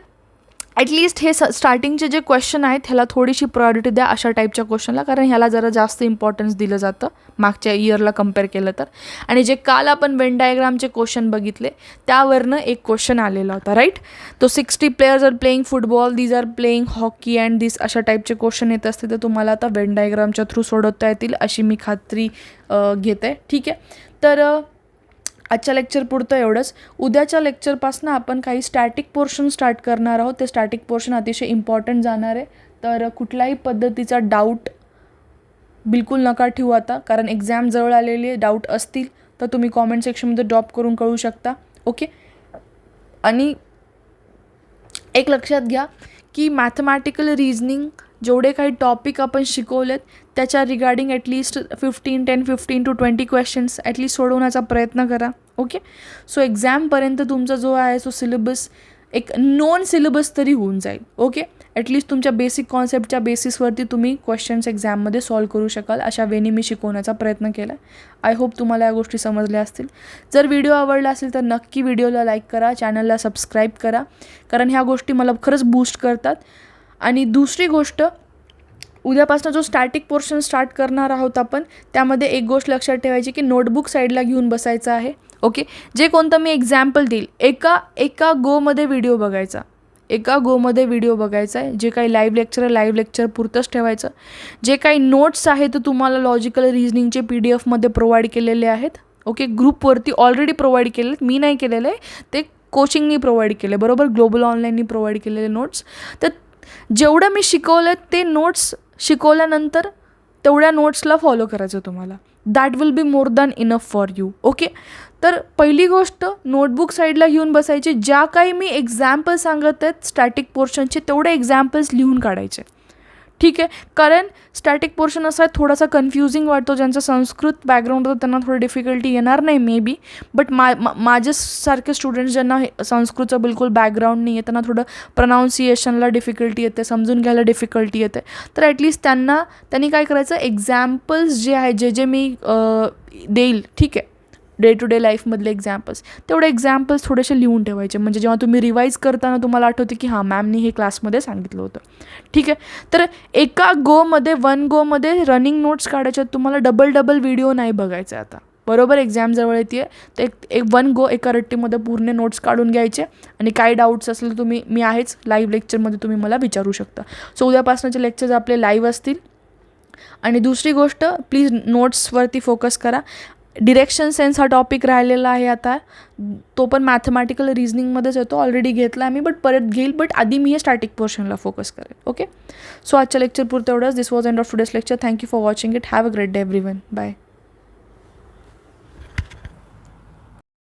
ॲटलिस्ट हे स्टार्टिंगचे जे क्वेश्चन आहेत ह्याला थोडीशी प्रायोरिटी द्या अशा टाईपच्या क्वेश्चनला, कारण ह्याला जरा जास्त इम्पॉर्टन्स दिलं जातं मागच्या इयरला कम्पेअर केलं तर. आणि जे काल आपण वेन डायग्रामचे क्वेश्चन बघितले त्यावरनं एक क्वेश्चन आलेला होता, राईट. तो 60 players are playing football, these are playing hockey and this, अशा टाईपचे क्वेश्चन येत असते तर तुम्हाला आता वेन डायग्रामच्या थ्रू सोडवता येतील अशी मी खात्री घेते. ठीक आहे, तर आजच्या लेक्चर पुरतं एवढंच. उद्याच्या लेक्चरपासून आपण काही स्टॅटिक पोर्शन स्टार्ट करणार आहोत. ते स्टॅटिक पोर्शन अतिशय इम्पॉर्टंट जाणार आहे. तर कुठल्याही पद्धतीचा डाऊट बिलकुल नका ठेवू आता, कारण एक्झाम जवळ आलेली डाऊट असतील तर तुम्ही कॉमेंट सेक्शनमध्ये ड्रॉप करून कळू शकता. ओके, आणि एक लक्षात घ्या की मॅथमॅटिकल रिझनिंग जेवढे काही टॉपिक आपण शिकवलेत त्याच्या regarding at least 15 to 20 questions at least सोडवण्याचा प्रयत्न करा. ओके, सो एक्झामपर्यंत तुमचा जो आहे सो सिलेबस एक नॉन सिलेबस तरी होऊन जाईल. ओके, ॲटलिस्ट तुमच्या बेसिक कॉन्सेप्टच्या बेसिसवरती तुम्ही क्वेश्चन्स एक्झाममध्ये सॉल्व करू शकाल. अशा वेने मी शिकवण्याचा प्रयत्न केला. आय होप तुम्हाला या गोष्टी समजल्या असतील. जर व्हिडिओ आवडला असेल तर नक्की व्हिडिओला लाईक करा, चॅनलला सबस्क्राईब करा, कारण ह्या गोष्टी मला खरंच बूस्ट करतात. आणि दुसरी गोष्ट, उद्यापासून जो स्टॅटिक पोर्शन स्टार्ट करणार आहोत आपण, त्यामध्ये एक गोष्ट लक्षात ठेवायची की नोटबुक साईडला घेऊन बसायचं आहे. ओके, जे कोणतं मी एक्झाम्पल देईल एका गोमध्ये व्हिडिओ बघायचा, आहे. जे काही लाईव्ह लेक्चर आहे, लाईव्ह लेक्चर पुरतंच ठेवायचं. जे काही नोट्स आहे ते तुम्हाला लॉजिकल रिझनिंगचे PDF प्रोव्हाइड केलेले आहेत. ओके, ग्रुपवरती ऑलरेडी प्रोव्हाइड केले आहेत, मी नाही केलेलं आहे, ते कोचिंगनी प्रोव्हाइड केले, बरोबर, ग्लोबल ऑनलाईननी प्रोव्हाइड केलेले नोट्स. तर जेवढं मी शिकवलं ते नोट्स शिकवल्यानंतर तेवढ्या नोट्सला फॉलो करायचं तुम्हाला. That will be more than enough for you. Okay, तर पहिली गोष्ट, नोटबुक साईडला घेऊन बसायची. ज्या काही मी एक्झाम्पल सांगत आहेत स्टॅटिक पोर्शनचे, तेवढे एक्झाम्पल्स लिहून काढायचे. ठीक आहे, कारण स्टॅटिक पोर्शन असा थोडासा कन्फ्युजिंग वाटतो. ज्यांचं संस्कृत बॅकग्राऊंड होतं त्यांना थोडं डिफिकल्टी येणार नाही मे बी, बट माझ्यासारखे स्टुडंट्स ज्यांना संस्कृतचं बिलकुल बॅकग्राऊंड नाही आहे, त्यांना थोडं प्रोनाऊन्सिएशनला डिफिकल्टी येते, समजून घ्यायला डिफिकल्टी येते. तर ॲटलिस्ट त्यांनी काय करायचं, एक्झाम्पल्स जे आहे, जे मी देईल, ठीक आहे, डे टू डे लाईफमधले एक्झाम्पल्स, तेवढे एक्झाम्पल्स थोडेसे लिहून ठेवायचे. म्हणजे जेव्हा तुम्ही रिवाईज करताना तुम्हाला आठवते की हां, मॅमनी हे क्लासमध्ये सांगितलं होतं. ठीक आहे, तर वन गोमध्ये रनिंग नोट्स काढायच्या. तुम्हाला डबल व्हिडिओ नाही बघायचे आता, बरोबर. एक्झाम जवळ येते, तर एका रट्टीमध्ये पूर्ण नोट्स काढून घ्यायचे. आणि काही डाऊट्स असले तर मी आहेच, लाईव्ह लेक्चरमध्ये तुम्ही मला विचारू शकता. सो उद्यापासूनचे लेक्चर्स आपले लाईव्ह असतील. आणि दुसरी गोष्ट, प्लीज नोट्सवरती फोकस करा. डिरेक्शन सेन्स हा टॉपिक राहिलेला आहे आता, तो पण मॅथमॅटिकल रिझनिंगमध्येच येतो, ऑलरेडी घेतला आम्ही, बट परत घेईल. बट आधी मी हे स्टॅटिक पोर्शनला फोकस करेल. ओके, सो आजच्या लेक्चर पुरतं एवढंच. This was end of today's lecture. Thank you for watching it. Have a great day everyone. Bye.